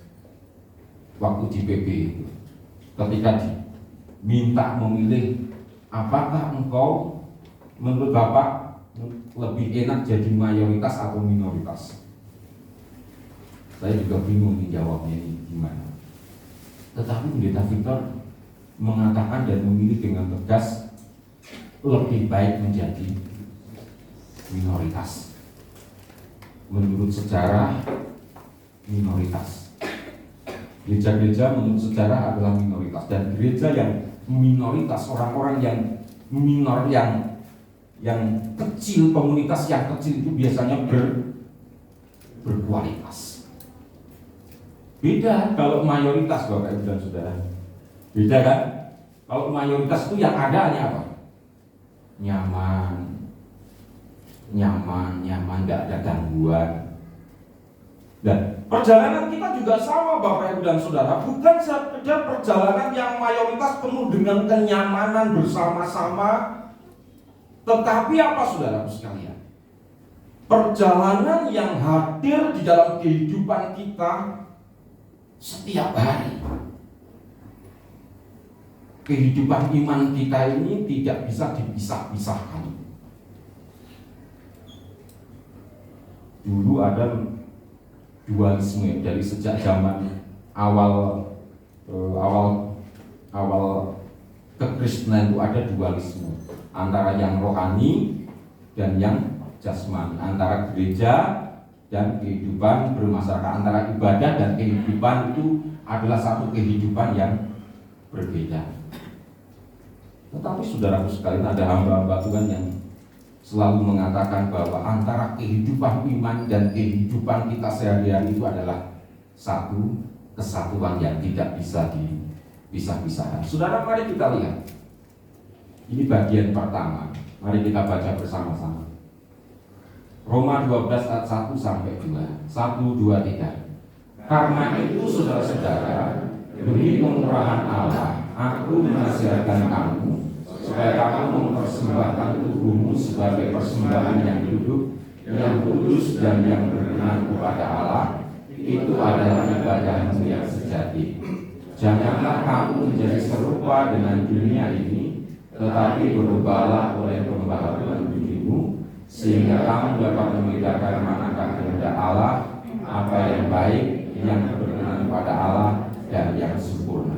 waktu di PB itu. Ketika minta memilih, apakah engkau menurut Bapak lebih enak jadi mayoritas atau minoritas? Saya juga bingung nih jawabnya ini gimana. Tetapi pendeta Victor mengatakan dan memilih dengan tegas, lebih baik menjadi minoritas. Menurut sejarah, minoritas. Gereja-gereja menurut sejarah adalah minoritas, dan gereja yang minoritas, orang-orang yang minor, yang kecil, komunitas yang kecil itu biasanya berkualitas. Beda kalau mayoritas, Bapak Ibu dan Saudara. Beda kan? Kalau mayoritas itu yang ada hanya apa? Nyaman, nggak ada gangguan. Dan perjalanan kita juga sama, Bapak Ibu dan Saudara. Bukan saja perjalanan yang mayoritas penuh dengan kenyamanan bersama-sama, tetapi apa, saudaraku sekalian? Perjalanan yang hadir di dalam kehidupan kita setiap hari. Kehidupan iman kita ini tidak bisa dipisah-pisahkan. Dulu ada dualisme dari sejak zaman awal kekristenan itu ada dualisme antara yang rohani dan yang jasmani, antara gereja dan kehidupan bermasyarakat, antara ibadah dan kehidupan itu adalah satu kehidupan yang berbeda. Tetapi saudaraku sekalian, ada hamba-hamba Tuhan yang selalu mengatakan bahwa antara kehidupan iman dan kehidupan kita sehari-hari itu adalah satu kesatuan yang tidak bisa dipisah-pisahkan. Saudara, mari kita lihat. Ini bagian pertama. Mari kita baca bersama-sama. Roma 12 ayat 1 sampai 2. 1, 2, 3. Karena itu saudara-saudara, demi kemurahan Allah, aku menasihatkan kamu supaya kamu mempersembahkan tubuhmu sebagai persembahan yang hidup, yang kudus dan yang berkenan kepada Allah. Itu adalah ibadahmu yang sejati. Janganlah kamu menjadi serupa dengan dunia ini, tetapi berubahlah oleh pembaharuan budimu, sehingga kamu dapat membedakan manakah kehendak Allah, apa yang baik, yang berkenan kepada Allah, dan yang sempurna.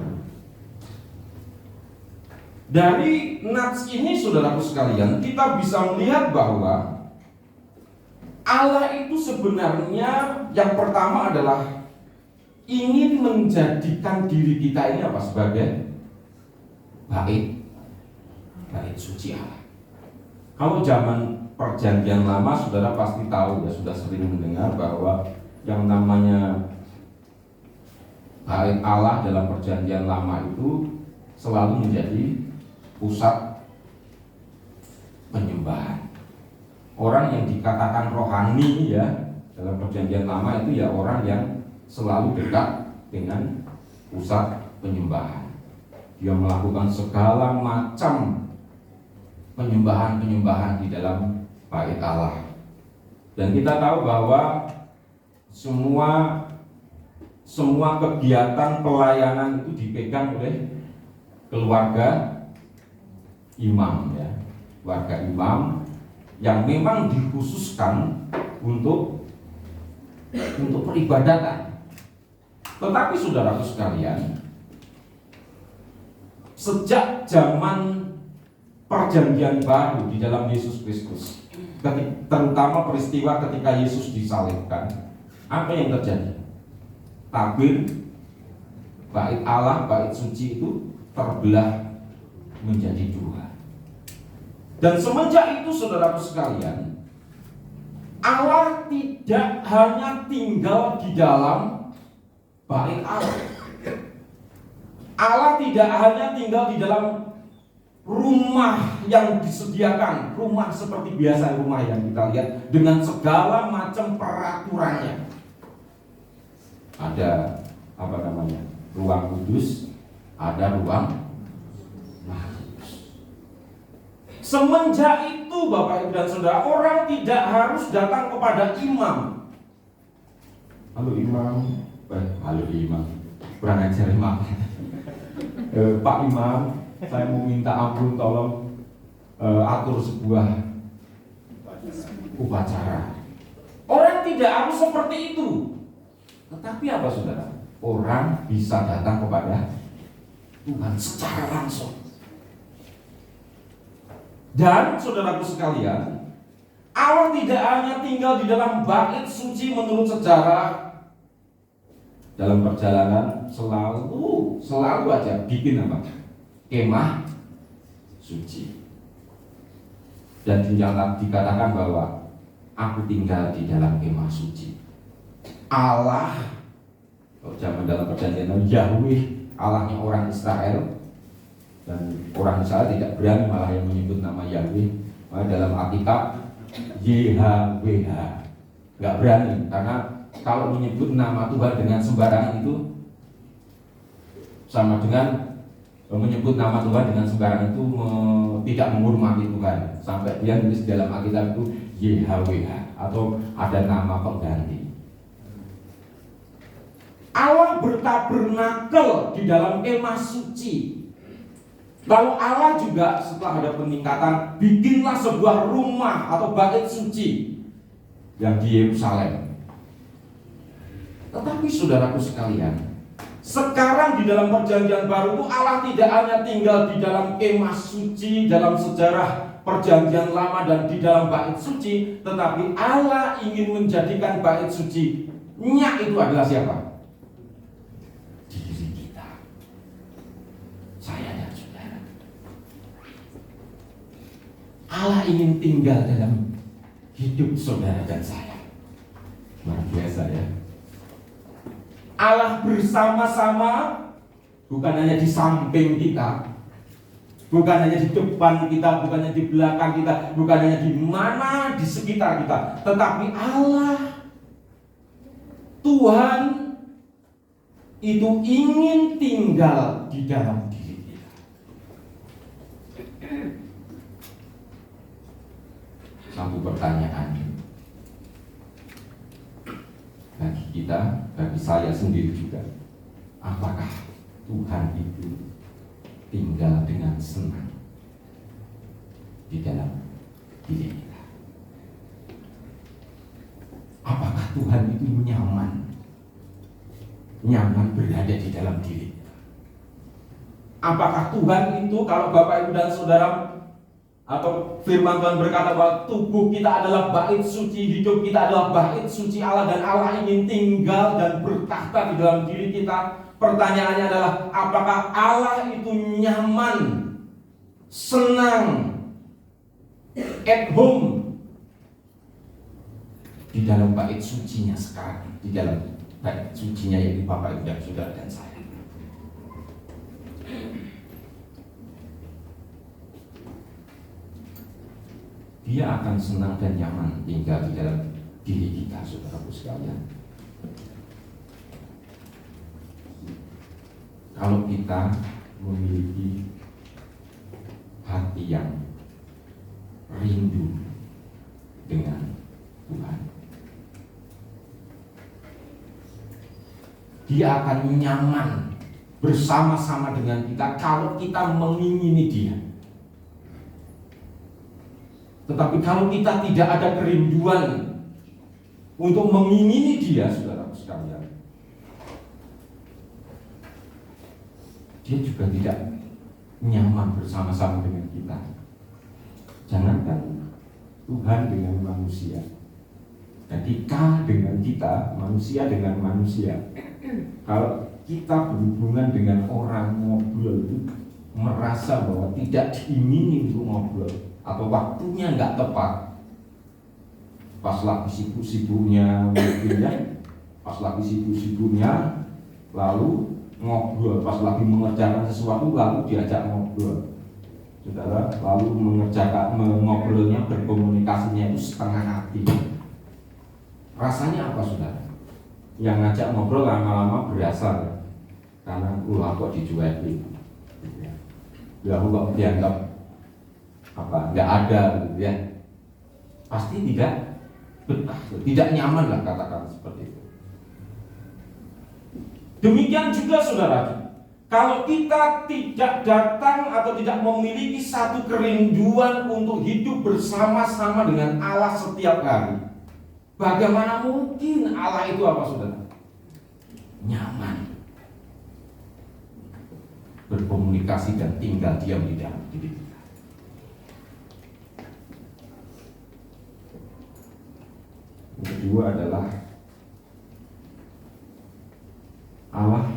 Dari nats ini, saudaraku sekalian, kita bisa melihat bahwa Allah itu sebenarnya yang pertama adalah ingin menjadikan diri kita ini apa? Sebagai bait suci Allah. Kalau zaman perjanjian lama, saudara pasti tahu ya, sudah sering mendengar bahwa yang namanya bait Allah dalam perjanjian lama itu selalu menjadi pusat penyembahan. Orang yang dikatakan rohani ya dalam perjanjian lama itu ya orang yang selalu dekat dengan pusat penyembahan. Dia melakukan segala macam penyembahan-penyembahan di dalam bait Allah. Dan kita tahu bahwa semua kegiatan pelayanan itu dipegang oleh keluarga imam ya, keluarga imam yang memang dikhususkan untuk peribadatan. Tetapi saudaraku sekalian, sejak zaman perjanjian baru di dalam Yesus Kristus, terutama peristiwa ketika Yesus disalibkan, apa yang terjadi? Tabir bait Allah, bait suci itu terbelah menjadi dua. Dan semenjak itu, saudaraku sekalian, Allah tidak hanya tinggal di dalam bait Allah. Allah tidak hanya tinggal di dalam rumah yang disediakan, rumah seperti biasa rumah yang kita lihat dengan segala macam peraturannya. Ada ruang kudus, ada ruang mahfuz. Semenjak itu, Bapak Ibu dan Saudara, orang tidak harus datang kepada imam. Halo imam, kurang ajar imam. Pak Imam, saya mau minta ampun, tolong atur sebuah upacara. Orang tidak harus seperti itu. Tetapi apa saudara? Orang bisa datang kepada Tuhan secara langsung. Dan saudaraku sekalian, Allah tidak hanya tinggal di dalam bait suci menurut sejarah, dalam perjalanan selalu aja bikin apa? Kemah suci. Dan dikatakan bahwa aku tinggal di dalam kemah suci. Allah, kalau zaman dalam perjanjian Yahweh, Allahnya orang Israel, dan orang Israel tidak berani malah yang menyebut nama Yahweh. Maka dalam Alkitab YHWH, nggak berani, karena kalau menyebut nama Tuhan dengan sembarangan itu sama dengan menyebut nama Tuhan dengan sembarangan itu tidak menghormati Tuhan. Sampai dia nulis dalam Alkitab itu YHWH atau ada nama pengganti. Allah bertabernakel di dalam kemah suci. Lalu Allah juga setelah ada peningkatan, bikinlah sebuah rumah atau bait suci yang di Yerusalem. Tetapi saudaraku sekalian, sekarang di dalam perjanjian baru itu Allah tidak hanya tinggal di dalam kemah suci dalam sejarah perjanjian lama dan di dalam bait suci, tetapi Allah ingin menjadikan bait suci-nya itu adalah siapa? Diri kita, saya dan saudara. Allah ingin tinggal dalam hidup saudara dan saya. Luar biasa ya. Allah bersama-sama, bukan hanya di samping kita, bukan hanya di depan kita, bukan hanya di belakang kita, bukan hanya di mana di sekitar kita, tetapi Allah, Tuhan itu ingin tinggal di dalam diri kita. Satu pertanyaan bagi kita, bagi saya sendiri juga, apakah Tuhan itu tinggal dengan senang di dalam diri kita? Apakah Tuhan itu nyaman berada di dalam diri kita? Apakah Tuhan itu, kalau Bapak Ibu dan Saudara, atau firman Tuhan berkata bahwa tubuh kita adalah bait suci, hidup kita adalah bait suci Allah, dan Allah ingin tinggal dan bertahta di dalam diri kita. Pertanyaannya adalah, apakah Allah itu nyaman, senang, at home di dalam bait sucinya sekarang, di dalam bait sucinya yaitu Bapak Ibu dan Saudara dan saya? Dia akan senang dan nyaman tinggal di dalam diri kita, saudaraku sekalian. Kalau kita memiliki hati yang rindu dengan Tuhan, Dia akan nyaman bersama-sama dengan kita kalau kita mengingini Dia. Tetapi kalau kita tidak ada kerinduan untuk mengingini Dia, saudara sekalian, Dia juga tidak nyaman bersama-sama dengan kita. Jangankan Tuhan dengan manusia, ketika dengan kita, manusia dengan manusia, kalau kita berhubungan dengan orang, ngobrol, merasa bahwa tidak diingini untuk ngobrol, atau waktunya nggak tepat, pas lagi sibuk-sibuknya mungkin ya, pas lagi sibuk-sibuknya lalu ngobrol, pas lagi mengerjakan sesuatu lalu diajak ngobrol, saudara, lalu ngobrolnya, berkomunikasinya itu setengah hati. Rasanya apa, saudara? Yang ngajak ngobrol lama-lama berasa karena kok dicuekin, aku kok dianggap apa, nggak ada gitu ya, pasti tidak betah, tidak nyaman lah, katakan seperti itu. Demikian juga saudara, kalau kita tidak datang atau tidak memiliki satu kerinduan untuk hidup bersama-sama dengan Allah setiap hari, bagaimana mungkin Allah itu apa, saudara? Nyaman berkomunikasi dan tinggal diam di dalam diri kita. Yang kedua adalah Allah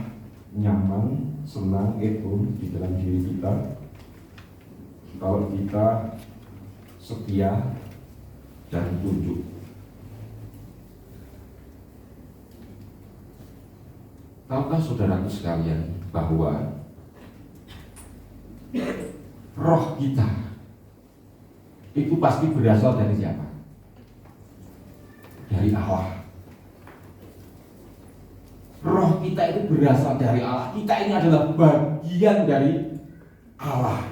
nyaman, senang, ego di dalam diri kita kalau kita setia dan tunduk. Tahukah saudaraku sekalian bahwa roh kita itu pasti berasal dari siapa? Dari Allah. Roh kita itu berasal dari Allah. Kita ini adalah bagian dari Allah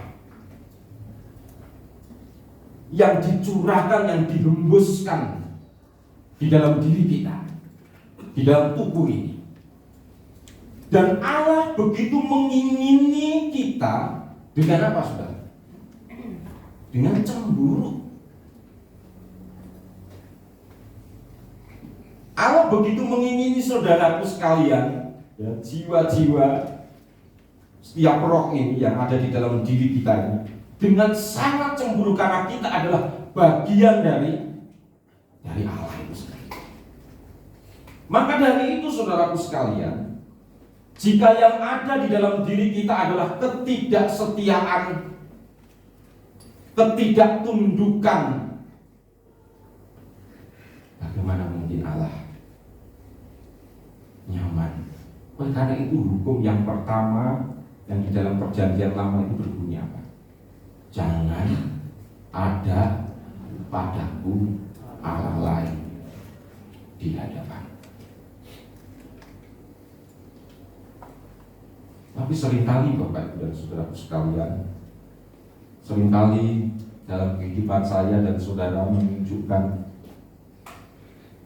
yang dicurahkan, yang dihembuskan di dalam diri kita, di dalam tubuh ini. Dan Allah begitu mengingini kita dengan apa, saudara? Dengan cemburu. Allah begitu mengingini saudaraku sekalian, ya, jiwa-jiwa setiap roh ini yang ada di dalam diri kita ini dengan sangat cemburu karena kita adalah bagian dari Allah itu sendiri. Maka dari itu saudaraku sekalian, jika yang ada di dalam diri kita adalah ketidaksetiaan, ketidaktundukan, bagaimana mungkin Allah nyaman? Oleh karena itu hukum yang pertama yang di dalam perjanjian lama itu berbunyi apa? Jangan ada padaku Allah lain di hadapan. Tapi seringkali Bapak Ibu dan saudaraku sekalian, seringkali dalam kehidupan saya dan saudara menunjukkan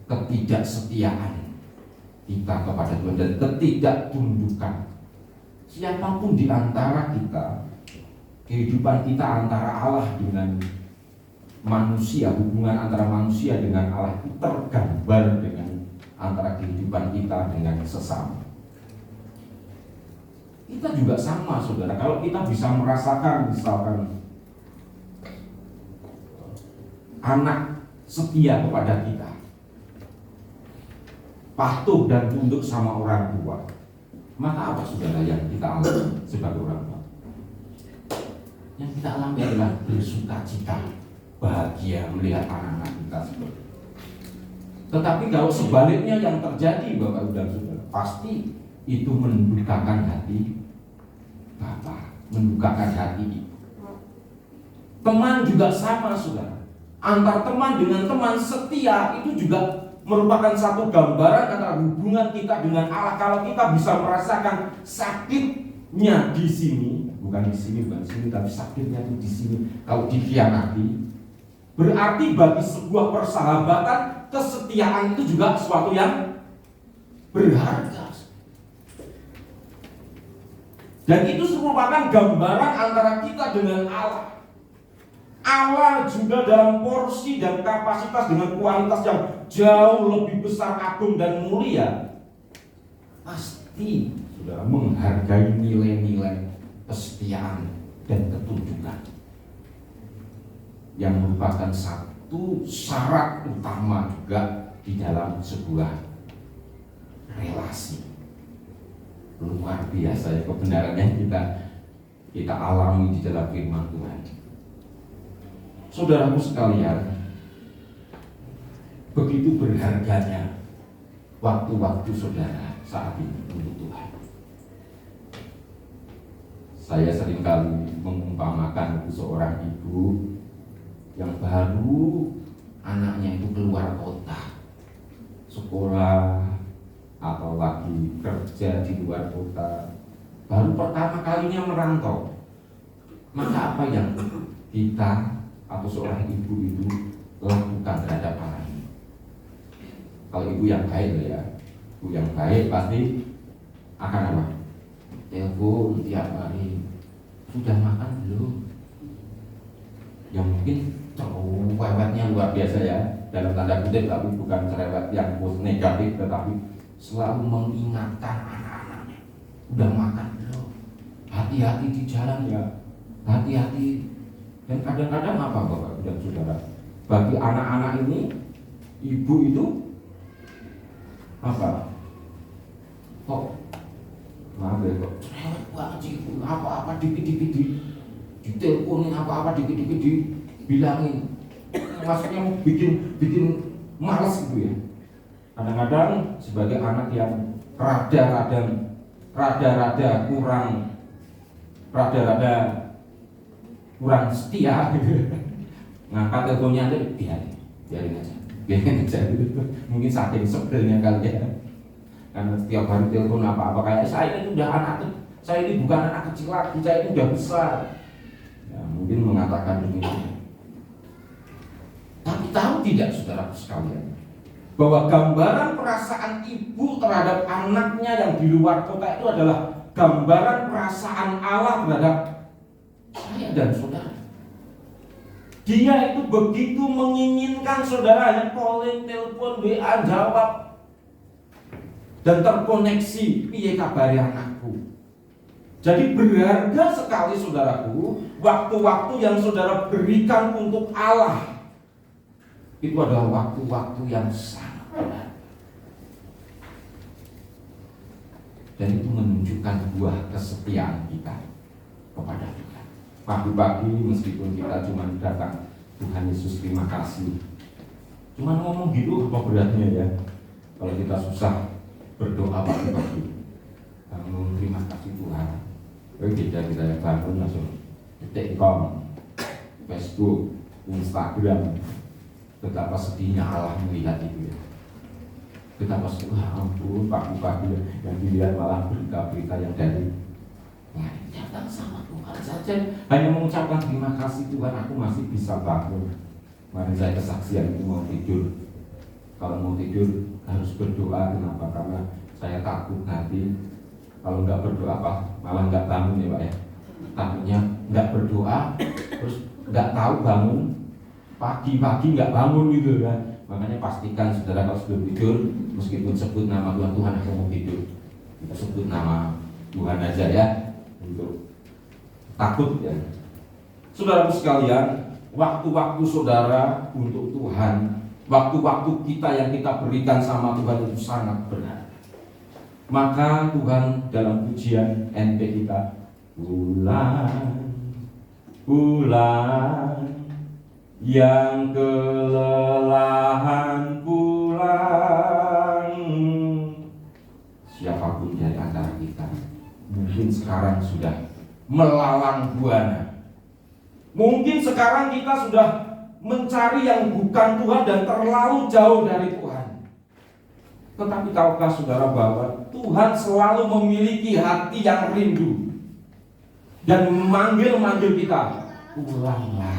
ketidaksetiaan kita kepada Tuhan dan ketidaktundukan. Siapapun di antara kita, kehidupan kita antara Allah dengan manusia, hubungan antara manusia dengan Allah itu tergambar dengan antara kehidupan kita dengan sesama. Kita juga sama, saudara. Kalau kita bisa merasakan misalkan anak setia kepada kita, patuh dan tunduk sama orang tua, maka apa saudara yang kita alami sebagai orang tua? Yang kita alami adalah bersuka cita, bahagia melihat anak-anak kita seperti itu. Tetapi kalau sebaliknya yang terjadi Bapak dan saudara, pasti itu mendukakan hati Bapak, mendukakan hati ibu. Teman juga sama saudara. Antar teman dengan teman setia itu juga merupakan satu gambaran antara hubungan kita dengan Allah. Kalau kita bisa merasakan sakitnya di sini, bukan di sini, tapi sakitnya itu di sini. Kalau dikhianati, berarti bagi sebuah persahabatan, kesetiaan itu juga sesuatu yang berharga. Dan itu merupakan gambaran antara kita dengan Allah. Allah juga dalam porsi dan kapasitas dengan kualitas yang jauh lebih besar, agung dan mulia, pasti saudara menghargai nilai-nilai kesetiaan dan ketundukan yang merupakan satu syarat utama juga di dalam sebuah relasi. Luar biasa ya kebenaran yang kita alami di dalam firman Tuhan. Saudaraku sekalian, begitu berharganya waktu-waktu saudara saat ini untuk Tuhan. Saya seringkali mengumpamakan seorang ibu yang baru anaknya itu keluar kota, sekolah atau lagi kerja di luar kota, baru pertama kalinya merantau. Maka apa yang kita atau seorang ibu itu lakukan terhadap anak ini? Kalau ibu yang baik ya, ibu yang baik pasti akan apa? Telepon tiap hari, sudah makan belum? Yang mungkin cerewetnya luar biasa ya, dalam tanda kutip, tapi bukan cerewet yang negatif, tetapi selalu mengingatkan anak-anaknya, udah makan belum? Hati-hati di jalan ya, hati-hati. Dan kadang-kadang apa Bapak dan Saudara, bagi anak-anak ini ibu itu apa? Kok Maaf ya kok cerewet banget sih, apa-apa dikit-dikit diteleponin, apa-apa dikit-dikit dibilangin. Maksudnya bikin males gitu ya. Kadang-kadang sebagai anak yang rada-rada kurang setia gitu. Ngangkat teleponnya aja biarin aja gitu. Mungkin saking sebelnya kali ya. Karena setiap hari telepon apa-apa kayak saya ini udah saya ini bukan anak kecil lagi, saya ini udah besar. Ya, mungkin mengatakan demikian. Tapi tahu tidak saudaraku sekalian, bahwa gambaran perasaan ibu terhadap anaknya yang di luar kota itu adalah gambaran perasaan Allah terhadap saya dan saudara. Dia itu begitu menginginkan saudaranya calling, telepon, WA, jawab, dan terkoneksi, piye kabari anakku. Jadi berharga sekali saudaraku, waktu-waktu yang saudara berikan untuk Allah itu adalah waktu-waktu yang sangat berharga. Dan itu menunjukkan buah kesetiaan kita kepada Tuhan. Pagi-pagi meskipun kita cuma datang, Tuhan Yesus terima kasih. Cuma ngomong gitu apa beratnya ya? Kalau kita susah berdoa pagi-pagi, bangun terima kasih Tuhan. Kita bangun langsung ketik kom, Facebook, Instagram. Betapa sedihnya Allah melihat itu ya. Betapa sedih, ampun pagi-pagi yang dilihat malah berita-berita yang dari datang sama Tuhan saja hanya mengucapkan terima kasih Tuhan, aku masih bisa bangun. Kemarin saya kesaksian itu mau tidur. Kalau mau tidur harus berdoa. Kenapa? Karena saya takut nanti kalau nggak berdoa malah nggak bangun ya Pak ya. Takutnya nggak berdoa terus nggak tahu bangun, pagi-pagi nggak bangun gitu kan. Makanya pastikan saudara kalau sebelum tidur meskipun sebut nama Tuhan, Tuhan aku mau tidur, kita sebut nama Tuhan aja ya, untuk takut ya. Saudara sekalian, waktu-waktu saudara untuk Tuhan, waktu-waktu kita yang kita berikan sama Tuhan itu sangat berharga. Maka Tuhan dalam pujian NP kita, pulang yang kelelahan pulang. Siapapun dari antara kita mungkin sekarang sudah melalang buana, mungkin sekarang kita sudah mencari yang bukan Tuhan dan terlalu jauh dari Tuhan. Tetapi tahukah saudara bahwa Tuhan selalu memiliki hati yang rindu dan memanggil kita, pulanglah,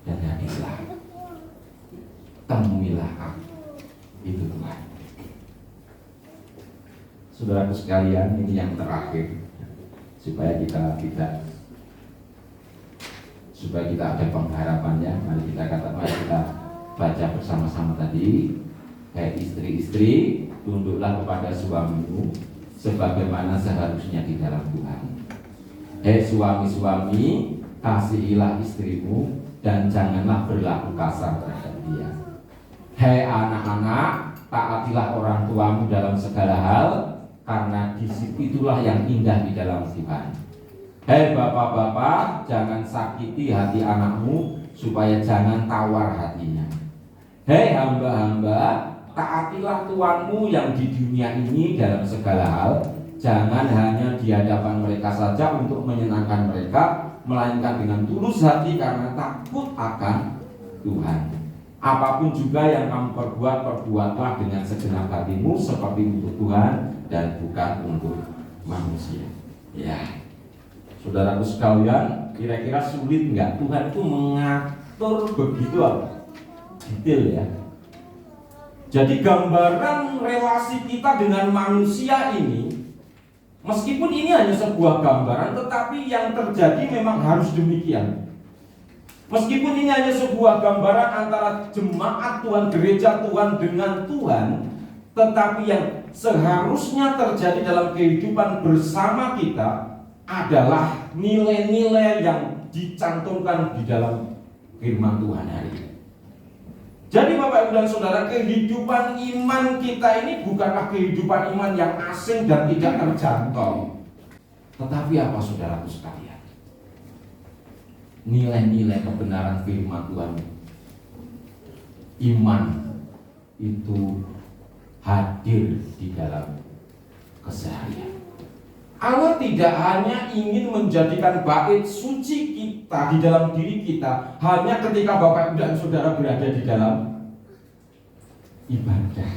dan hadirlah, temuilah aku. Itu Tuhan. Saudaraku sekalian, ini yang terakhir supaya kita ada pengharapannya. Mari kita baca bersama-sama tadi. Hai istri-istri, tunduklah kepada suamimu sebagaimana seharusnya di dalam Tuhan. Hai suami-suami, kasihilah istrimu dan janganlah berlaku kasar terhadap dia. Hai anak-anak, taatilah orang tuamu dalam segala hal, karena disitulah yang indah di dalam Tuhan. Hai bapak-bapak, jangan sakiti hati anakmu supaya jangan tawar hatinya. Hai hamba-hamba, taatilah tuanmu yang di dunia ini dalam segala hal. Jangan hanya di hadapan mereka saja untuk menyenangkan mereka, melainkan dengan tulus hati karena takut akan Tuhan. Apapun juga yang kamu perbuat, perbuatlah dengan segenap hatimu seperti untuk Tuhan dan bukan untuk manusia. Ya, saudaraku sekalian, kira-kira sulit nggak Tuhan itu mengatur begitu detail ya? Jadi gambaran relasi kita dengan manusia ini, meskipun ini hanya sebuah gambaran, tetapi yang terjadi memang harus demikian. Meskipun ini hanya sebuah gambaran antara jemaat Tuhan, gereja Tuhan dengan Tuhan, tetapi yang seharusnya terjadi dalam kehidupan bersama kita adalah nilai-nilai yang dicantumkan di dalam firman Tuhan hari ini. Jadi Bapak Ibu dan Saudara, kehidupan iman kita ini bukanlah kehidupan iman yang asing dan tidak terjangkau. Tetapi apa saudaraku sekalian? Nilai-nilai kebenaran firman Tuhan. Iman itu hadir di dalam keseharian. Allah tidak hanya ingin menjadikan bait suci kita di dalam diri kita hanya ketika Bapak Ibu dan Saudara berada di dalam ibadah.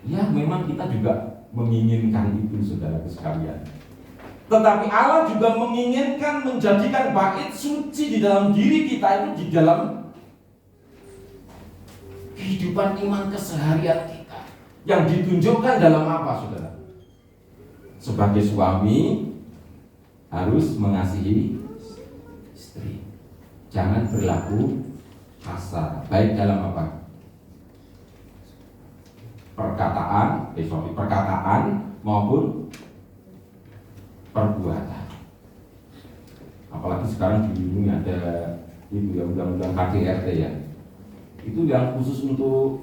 Ya, memang kita juga menginginkan itu, saudara sekalian. Tetapi Allah juga menginginkan menjadikan bait suci di dalam diri kita itu di dalam kehidupan iman keseharian kita. Yang ditunjukkan dalam apa, saudara? Sebagai suami harus mengasihi istri. Jangan berlaku kasar, baik dalam apa? Perkataan maupun perbuatan. Apalagi sekarang di dunia ada itu ya, undang-undang KDRT ya. Itu yang khusus untuk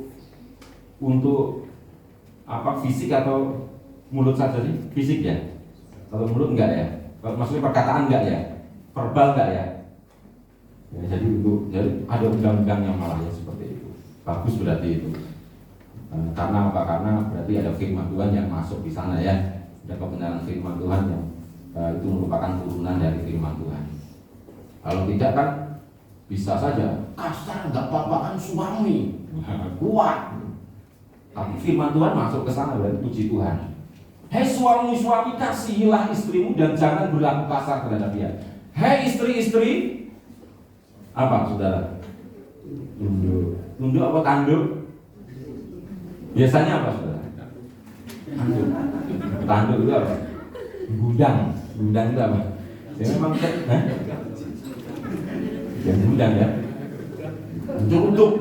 apa, fisik atau mulut saja sih? Fisik ya? Kalau mulut enggak ya? Maksudnya perkataan enggak ya? Verbal enggak ya? Ya, jadi ada undang-undang yang malah ya seperti itu. Bagus berarti itu. Karena apa? Karena berarti ada firman Tuhan yang masuk di sana ya. Ada kebenaran firman Tuhan yang itu merupakan turunan dari firman Tuhan. Kalau tidak kan bisa saja kasar, nggak apa-apa kan suami kuat. Tapi firman Tuhan masuk ke sana, berarti puji Tuhan. Hei suami-suami, kasihilah istrimu dan jangan berlaku kasar terhadap dia. Hei istri-istri, apa saudara? Tunduk apa tanduk? Biasanya apa saudara? Tanduk itu apa? Gudang itu apa? Ya memang yang gudang ya. Untuk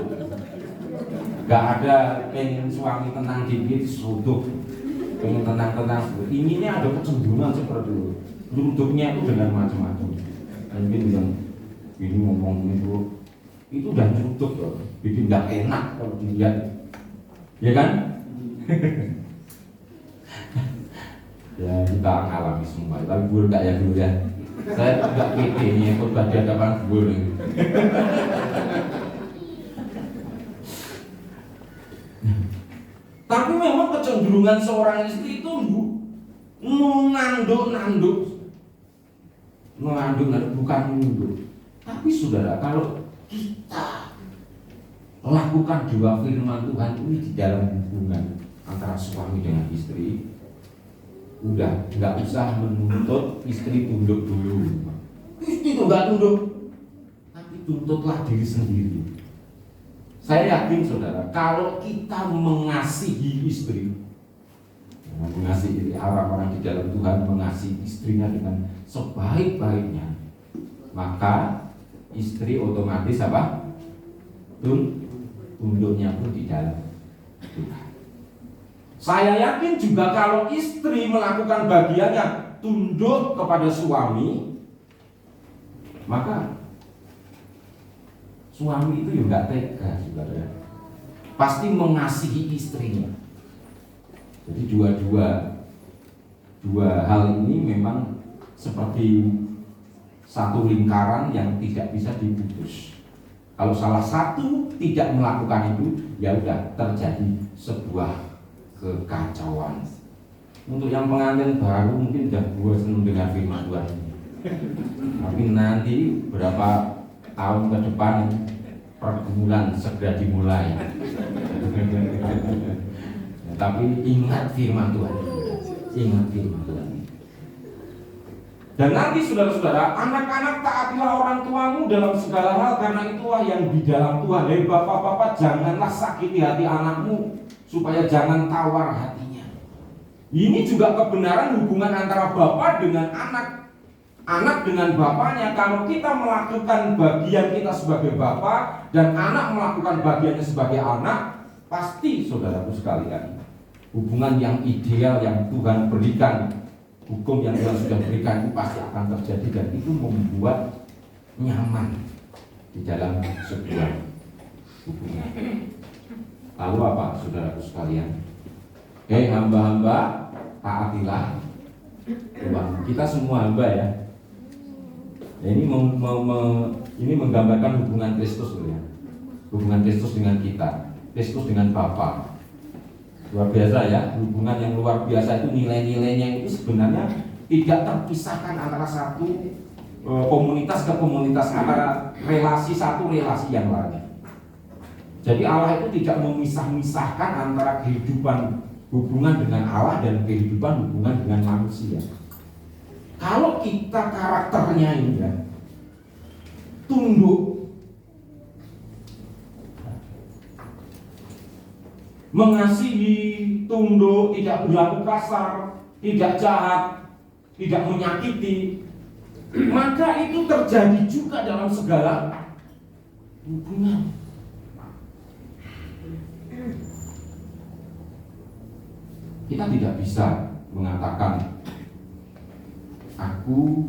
gak ada pengen suami tenang dikit seruduk, pengen tenang-tenang. Inginnya ada kecenderungan seperti itu. Duduknya itu dengan macam-macam. Mungkin yang ini ngomong itu udah seruduk loh, bikin gak enak kalau dilihat. Ya kan? Ya kita alami semua. Tapi guru gak ya guru ya. Saya tidak pede nih khotbah di hadapan guru. Tapi memang kecenderungan seorang istri itu nanduk, bukan nunduk. Tapi saudara, kalau kita lakukan dua firman Tuhan ini di dalam hubungan antara suami dengan istri, udah nggak usah menuntut istri tunduk dulu. Istri itu nggak tunduk, tapi tuntutlah diri sendiri. Saya yakin saudara, kalau kita mengasihi istri, mengasihi orang-orang di dalam Tuhan, mengasihi istrinya dengan sebaik-baiknya, maka istri otomatis apa? Tunduknya pun di dalam Tuhan. Saya yakin juga kalau istri melakukan bagiannya tunduk kepada suami, maka suami itu juga nggak tega, saudara. Pasti mengasihi istrinya. Jadi dua hal ini memang seperti satu lingkaran yang tidak bisa diputus. Kalau salah satu tidak melakukan itu, ya udah terjadi sebuah kekacauan. Untuk yang pengantin baru mungkin udah bosan dengan firman Tuhan ini. Tapi nanti berapa tahun ke depan pergumulan segera dimulai. Tapi ingat firman Tuhan. Ingat firman Tuhan. Dan nanti saudara-saudara, anak-anak taatilah orang tuamu dalam segala hal, karena itulah yang di dalam Tuhan. Hei bapak-bapak, janganlah sakiti hati anakmu, supaya jangan tawar hatinya. Ini juga kebenaran hubungan antara bapak dengan anak, anak dengan bapaknya. Kalau kita melakukan bagian kita sebagai bapak dan anak melakukan bagiannya sebagai anak, pasti saudaraku sekalian, hubungan yang ideal yang Tuhan berikan, hukum yang Tuhan sudah berikan itu pasti akan terjadi, dan itu membuat nyaman di dalam sebuah hubungan. Lalu apa, saudaraku sekalian? Hei hamba-hamba, taatilah Tuhan. Kita semua hamba ya. Ini ini menggambarkan hubungan Kristus ya. Hubungan Kristus dengan kita, Kristus dengan Bapa. Luar biasa ya, hubungan yang luar biasa itu nilai-nilainya itu sebenarnya tidak terpisahkan antara satu komunitas ke komunitas, antara relasi satu relasi yang lain. Jadi Allah itu tidak memisah-misahkan antara kehidupan hubungan dengan Allah dan kehidupan hubungan dengan manusia. Kalau kita karakternya ini ya tunduk, mengasihi, tunduk, tidak berlaku kasar, tidak jahat, tidak menyakiti, maka itu terjadi juga dalam segala hubungan. Kita tidak bisa mengatakan aku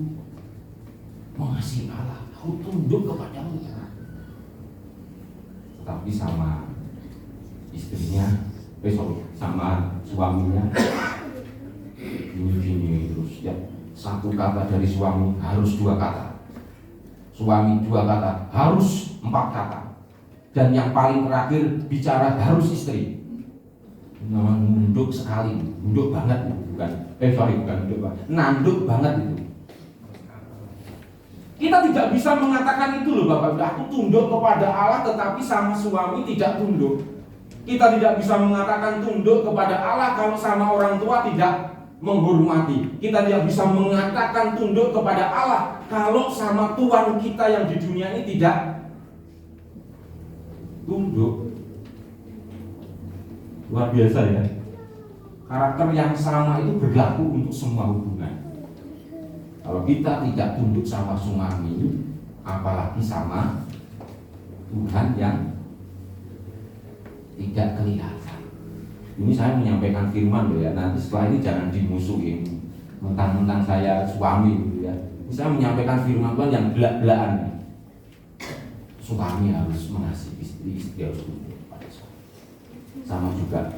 mengasihi Allah, aku tunduk kepadamu, tetapi sama istrinya, sama suaminya gini terus ya. Satu kata dari suami harus 2 kata, suami 2 kata harus 4 kata, dan yang paling terakhir bicara harus istri. Nunduk sekali, nunduk banget bukan nunduk banget, nanduk banget itu. Kita tidak bisa mengatakan itu loh Bapak, aku tunduk kepada Allah tetapi sama suami tidak tunduk. Kita tidak bisa mengatakan tunduk kepada Allah kalau sama orang tua tidak menghormati. Kita tidak bisa mengatakan tunduk kepada Allah kalau sama Tuhan kita yang di dunia ini tidak tunduk. Luar biasa ya. Karakter yang sama itu berlaku untuk semua hubungan. Kalau kita tidak tunduk sama suami, apalagi sama Tuhan yang tidak kelihatan. Ini saya menyampaikan firman loh ya. Nanti setelah ini jangan dimusuhin mentang-mentang saya suami gitu ya. Ini saya menyampaikan firman Tuhan yang belak-belakan. Suami harus mengasihi istri, istri harus tunduk pada suami. Sama juga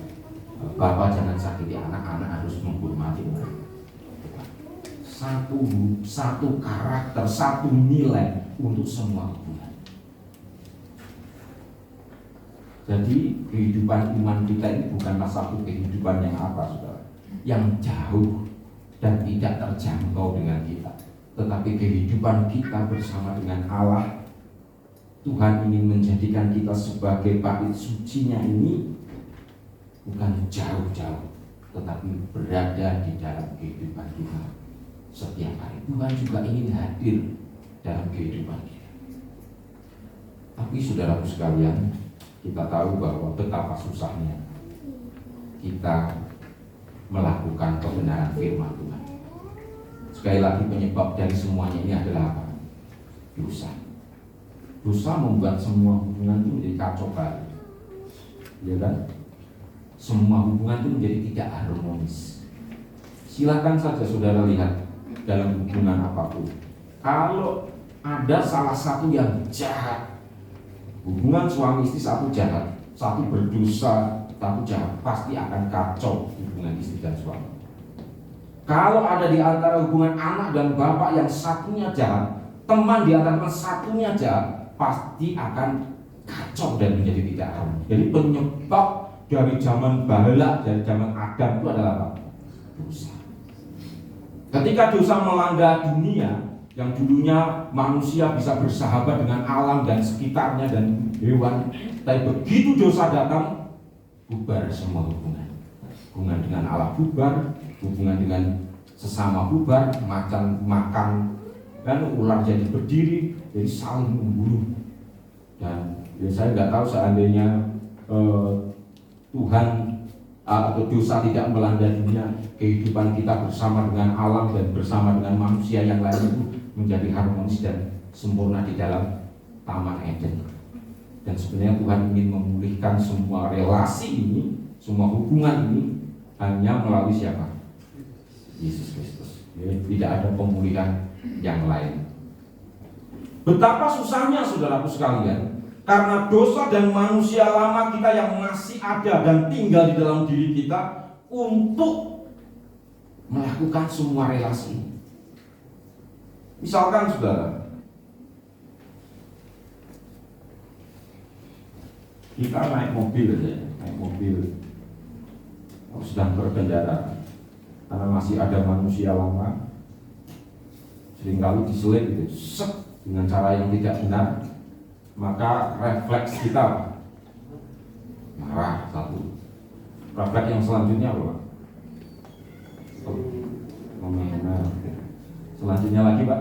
bapak jangan sakiti anak-anak, harus menghormati mereka. Satu karakter, satu nilai untuk semua hubungan. Jadi kehidupan iman kita ini bukanlah satu kehidupan yang apa, saudara, yang jauh dan tidak terjangkau dengan kita, tetapi kehidupan kita bersama dengan Allah. Tuhan ingin menjadikan kita sebagai bait sucinya ini bukan jauh-jauh, tetapi berada di dalam kehidupan kita setiap hari. Tuhan juga ingin hadir dalam kehidupan kita. Tapi saudaraku sekalian, kita tahu bahwa betapa susahnya kita melakukan kebenaran firman Tuhan. Sekali lagi penyebab dari semuanya ini adalah apa? Dosa. Dosa membuat semua hubungan itu menjadi kacau balau. Ya kan? Semua hubungan itu menjadi tidak harmonis. Silakan saja saudara lihat dalam hubungan apapun. Kalau ada salah satu yang jahat, hubungan suami istri satu jahat, satu berdosa, satu jahat, pasti akan kacau hubungan istri dan suami. Kalau ada di antara hubungan anak dan bapak yang satunya jahat, teman di antara teman satunya jahat, pasti akan kacau dan menjadi tidak harmonis. Jadi penyebab dari zaman bala, dari zaman Adam itu adalah apa? Dosa. Ketika dosa melanda dunia, yang dulunya manusia bisa bersahabat dengan alam dan sekitarnya dan hewan, tapi begitu dosa datang, bubar semua hubungan. Hubungan dengan Allah bubar, hubungan dengan sesama bubar, makan dan ular jadi berdiri, jadi saling membunuh. Dan ya saya nggak tahu seandainya Tuhan atau dosa tidak melanda dunia, kehidupan kita bersama dengan alam dan bersama dengan manusia yang lain itu menjadi harmonis dan sempurna di dalam Taman Eden. Dan sebenarnya Tuhan ingin memulihkan semua relasi ini, semua hubungan ini hanya melalui siapa? Yesus Kristus. Tidak ada pemulihan yang lain. Betapa susahnya saudaraku sekalian Karena dosa dan manusia lama kita yang masih ada dan tinggal di dalam diri kita untuk melakukan semua relasi. Misalkan saudara, kita naik mobil aja, sedang berkendara, karena masih ada manusia lama, seringkali diselip gitu, dengan cara yang tidak benar, maka refleks kita marah satu. Refleks yang selanjutnya apa? Nah, selanjutnya lagi Pak.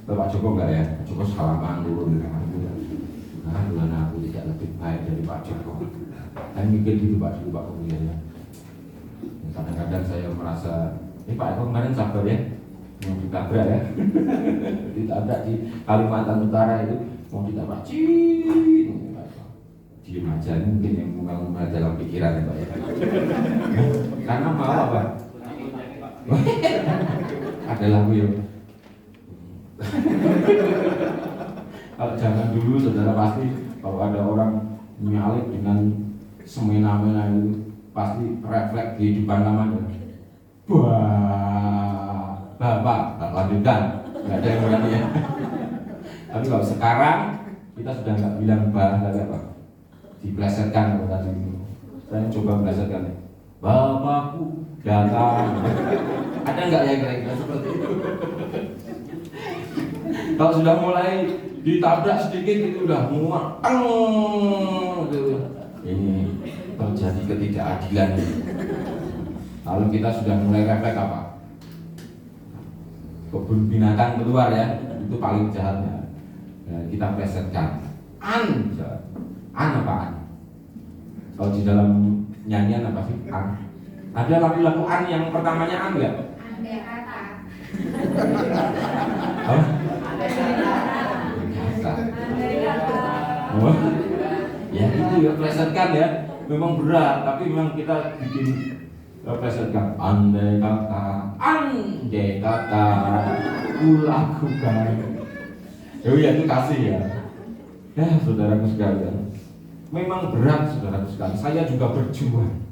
Bapak Joko enggak ya? Pak Joko salaman dulu dengan aku. Nah, aku tidak lebih baik dari Pak Joko. Saya mikir gitu Pak dulu Pak Kemudian ya. Kadang-kadang saya merasa, ini Pak Eko kemarin sabar ya, mau ditabrak ya. Ditabrak di Kalimantan Utara itu, mau ditabrak diem aja, mungkin yang ngomel-ngomel dalam pikiran ya Pak ya. Karena mau apa? Ada lagu ya. Kalau zaman dulu saudara pasti kalau ada orang nyalip dengan semena-mena itu pasti refleks kehidupan namanya. Wah, bapak lanjutkan, nggak ada yang berani ya. Tapi kalau sekarang kita sudah nggak bilang apa, diplesetkan kalau tadi itu. Saya coba melesetkan. Bapakku datang. Ada nggak ya kira-kira seperti itu? Kalau sudah mulai ditabrak sedikit itu udah muak, gitu. Ini terjadi ketidakadilan ini. Lalu kita sudah mulai refleks apa? Kebun binatang keluar ya, itu paling jahatnya. Ya, kita plesetkan. An apaan? Kalau di dalam nyanyian apa sih? An. Ada lagu-lagu an yang pertamanya an nggak? Andai kata. Oh? Oh, ya itu ya plesetkan ya, memang berat, tapi memang kita bikin plesetkan. Andai kata kulakukan. Ya itu kasih ya. Ya saudaraku sekalian, memang berat saudaraku sekalian. Saya juga berjuang.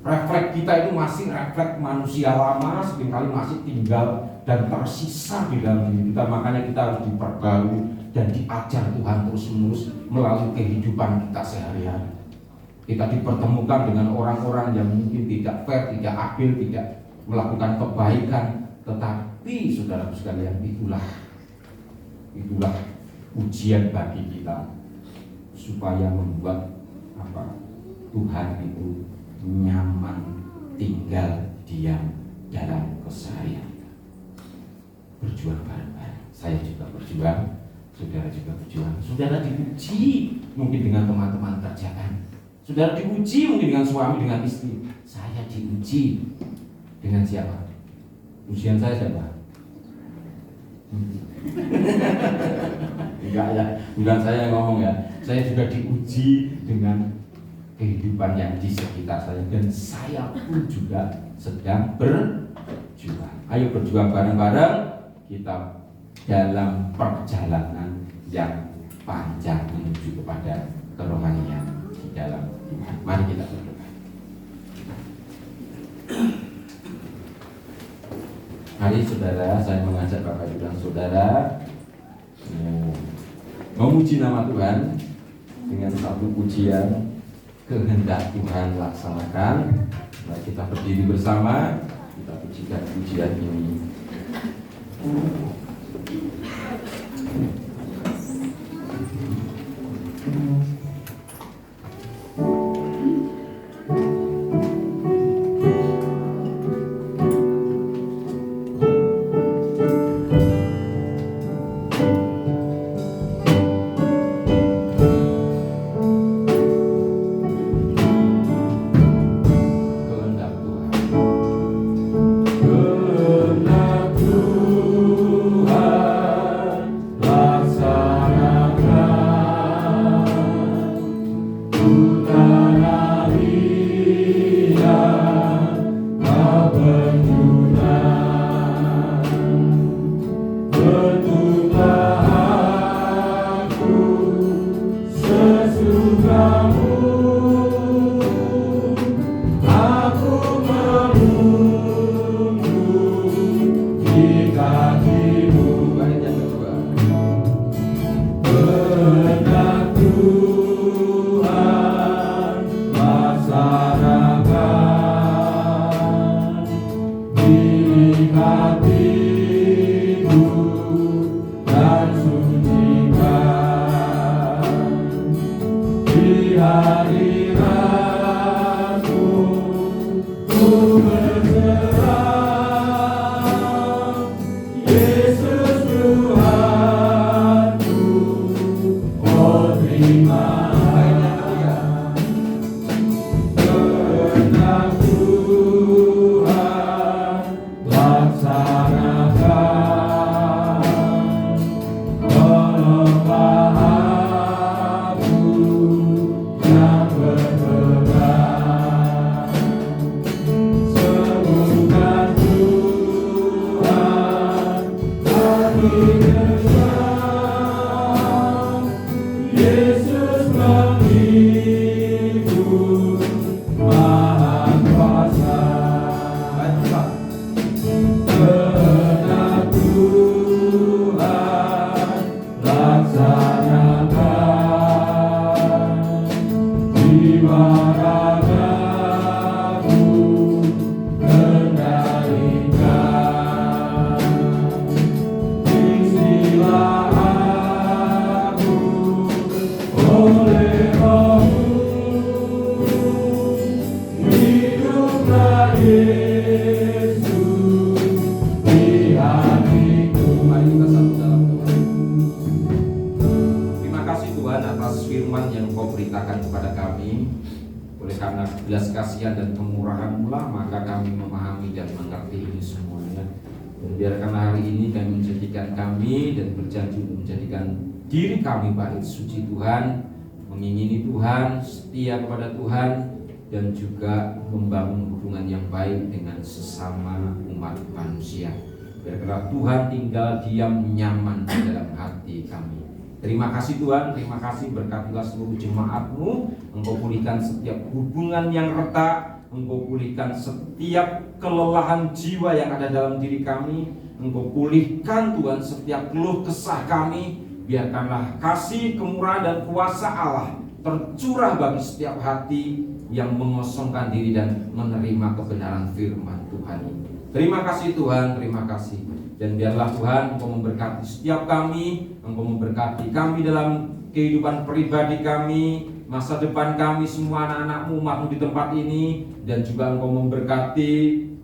Refleks kita itu masih refleks manusia lama, seringkali masih tinggal dan tersisa di dalam diri kita. Makanya kita harus diperbarui dan diajar Tuhan terus-menerus melalui kehidupan kita sehari-hari. Kita dipertemukan dengan orang-orang yang mungkin tidak fair, tidak adil, tidak melakukan kebaikan, tetapi saudara sekalian itulah ujian bagi kita supaya membuat Tuhan itu nyaman tinggal diam dalam keseharian. Berjuang bareng-bareng. Saya juga berjuang, saudara juga berjuang. Saudara diuji mungkin dengan teman-teman kerjaan. Saudara diuji mungkin dengan suami, dengan istri. Saya diuji dengan siapa? Ujian saya siapa? Enggak ya, bukan saya yang ngomong ya. Saya juga diuji dengan kehidupan yang di sekitar saya, dan saya pun juga sedang berjuang. Ayo berjuang bareng-bareng kita dalam perjalanan yang panjang menuju kepada kerohanian di dalam iman. Mari kita berdoa. Mari saudara, saya mengajak Bapak Ibu dan Saudara memuji nama Tuhan dengan satu pujian kehendak Tuhan laksanakan. Mari kita berdiri bersama, kita pujikan pujian ini. Bertulah belas kasihan dan kemurahan-Mu lah, maka kami memahami dan mengerti ini semuanya. Dan biarkanlah hari ini kami menjadikan kami dan berjanji untuk menjadikan diri kami bait suci Tuhan, mengingini Tuhan, setia kepada Tuhan, dan juga membangun hubungan yang baik dengan sesama umat manusia. Biarkanlah Tuhan tinggal diam nyaman di dalam hati kami. Terima kasih Tuhan, terima kasih, berkatilah seluruh jemaat-Mu. Engkau pulihkan setiap hubungan yang retak, Engkau pulihkan setiap kelelahan jiwa yang ada dalam diri kami. Engkau pulihkan Tuhan setiap keluh kesah kami. Biarkanlah kasih, kemurahan dan kuasa Allah tercurah bagi setiap hati yang mengosongkan diri dan menerima kebenaran firman Tuhan ini. Terima kasih Tuhan, terima kasih. Dan biarlah Tuhan Engkau memberkati setiap kami, Engkau memberkati kami dalam kehidupan pribadi kami, masa depan kami, semua anak-anak-Mu, umat-Mu di tempat ini. Dan juga Engkau memberkati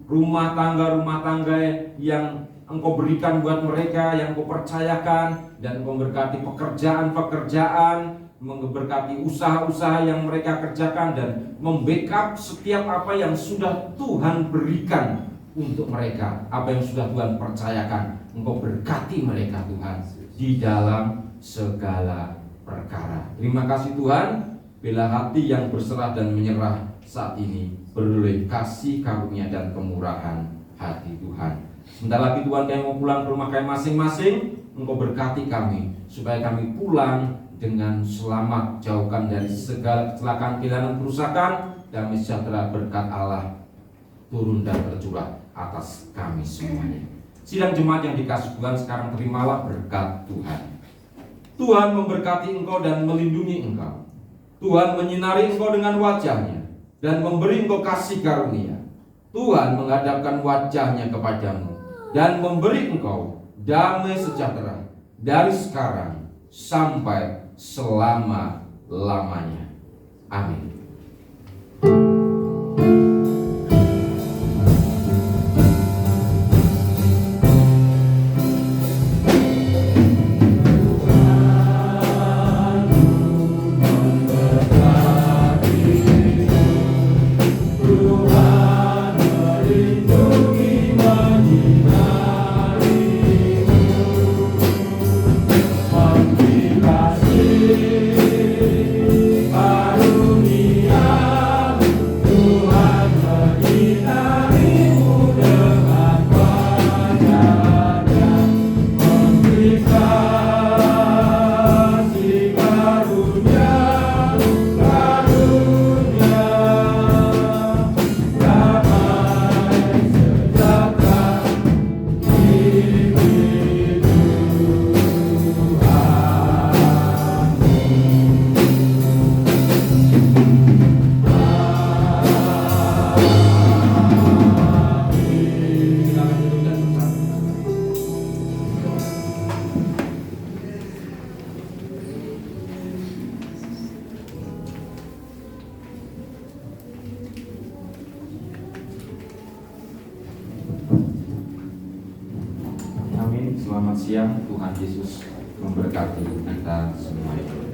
rumah tangga yang Engkau berikan buat mereka, yang Engkau percayakan. Dan Engkau memberkati pekerjaan-pekerjaan, memberkati usaha-usaha yang mereka kerjakan, dan membackup setiap apa yang sudah Tuhan berikan untuk mereka, apa yang sudah Tuhan percayakan. Engkau berkati mereka Tuhan di dalam segala perkara. Terima kasih Tuhan, bila hati yang berserah dan menyerah saat ini beroleh kasih karunia dan kemurahan hati Tuhan. Sebentar lagi Tuhan kami mau pulang ke rumah kami masing-masing. Engkau berkati kami supaya kami pulang dengan selamat, jauhkan dari segala kecelakaan, kehilangan, kerusakan. Damai sejahtera berkat Allah turun dan tercurah atas kami semuanya. Sidang jemaat yang dikasih Tuhan, sekarang terimalah berkat Tuhan. Tuhan memberkati engkau dan melindungi engkau. Tuhan menyinari engkau dengan wajah-Nya dan memberi engkau kasih karunia. Tuhan menghadapkan wajah-Nya kepadamu dan memberi engkau damai sejahtera dari sekarang sampai selama-lamanya. Amin. selamat siang. Tuhan Yesus memberkati kita semuanya.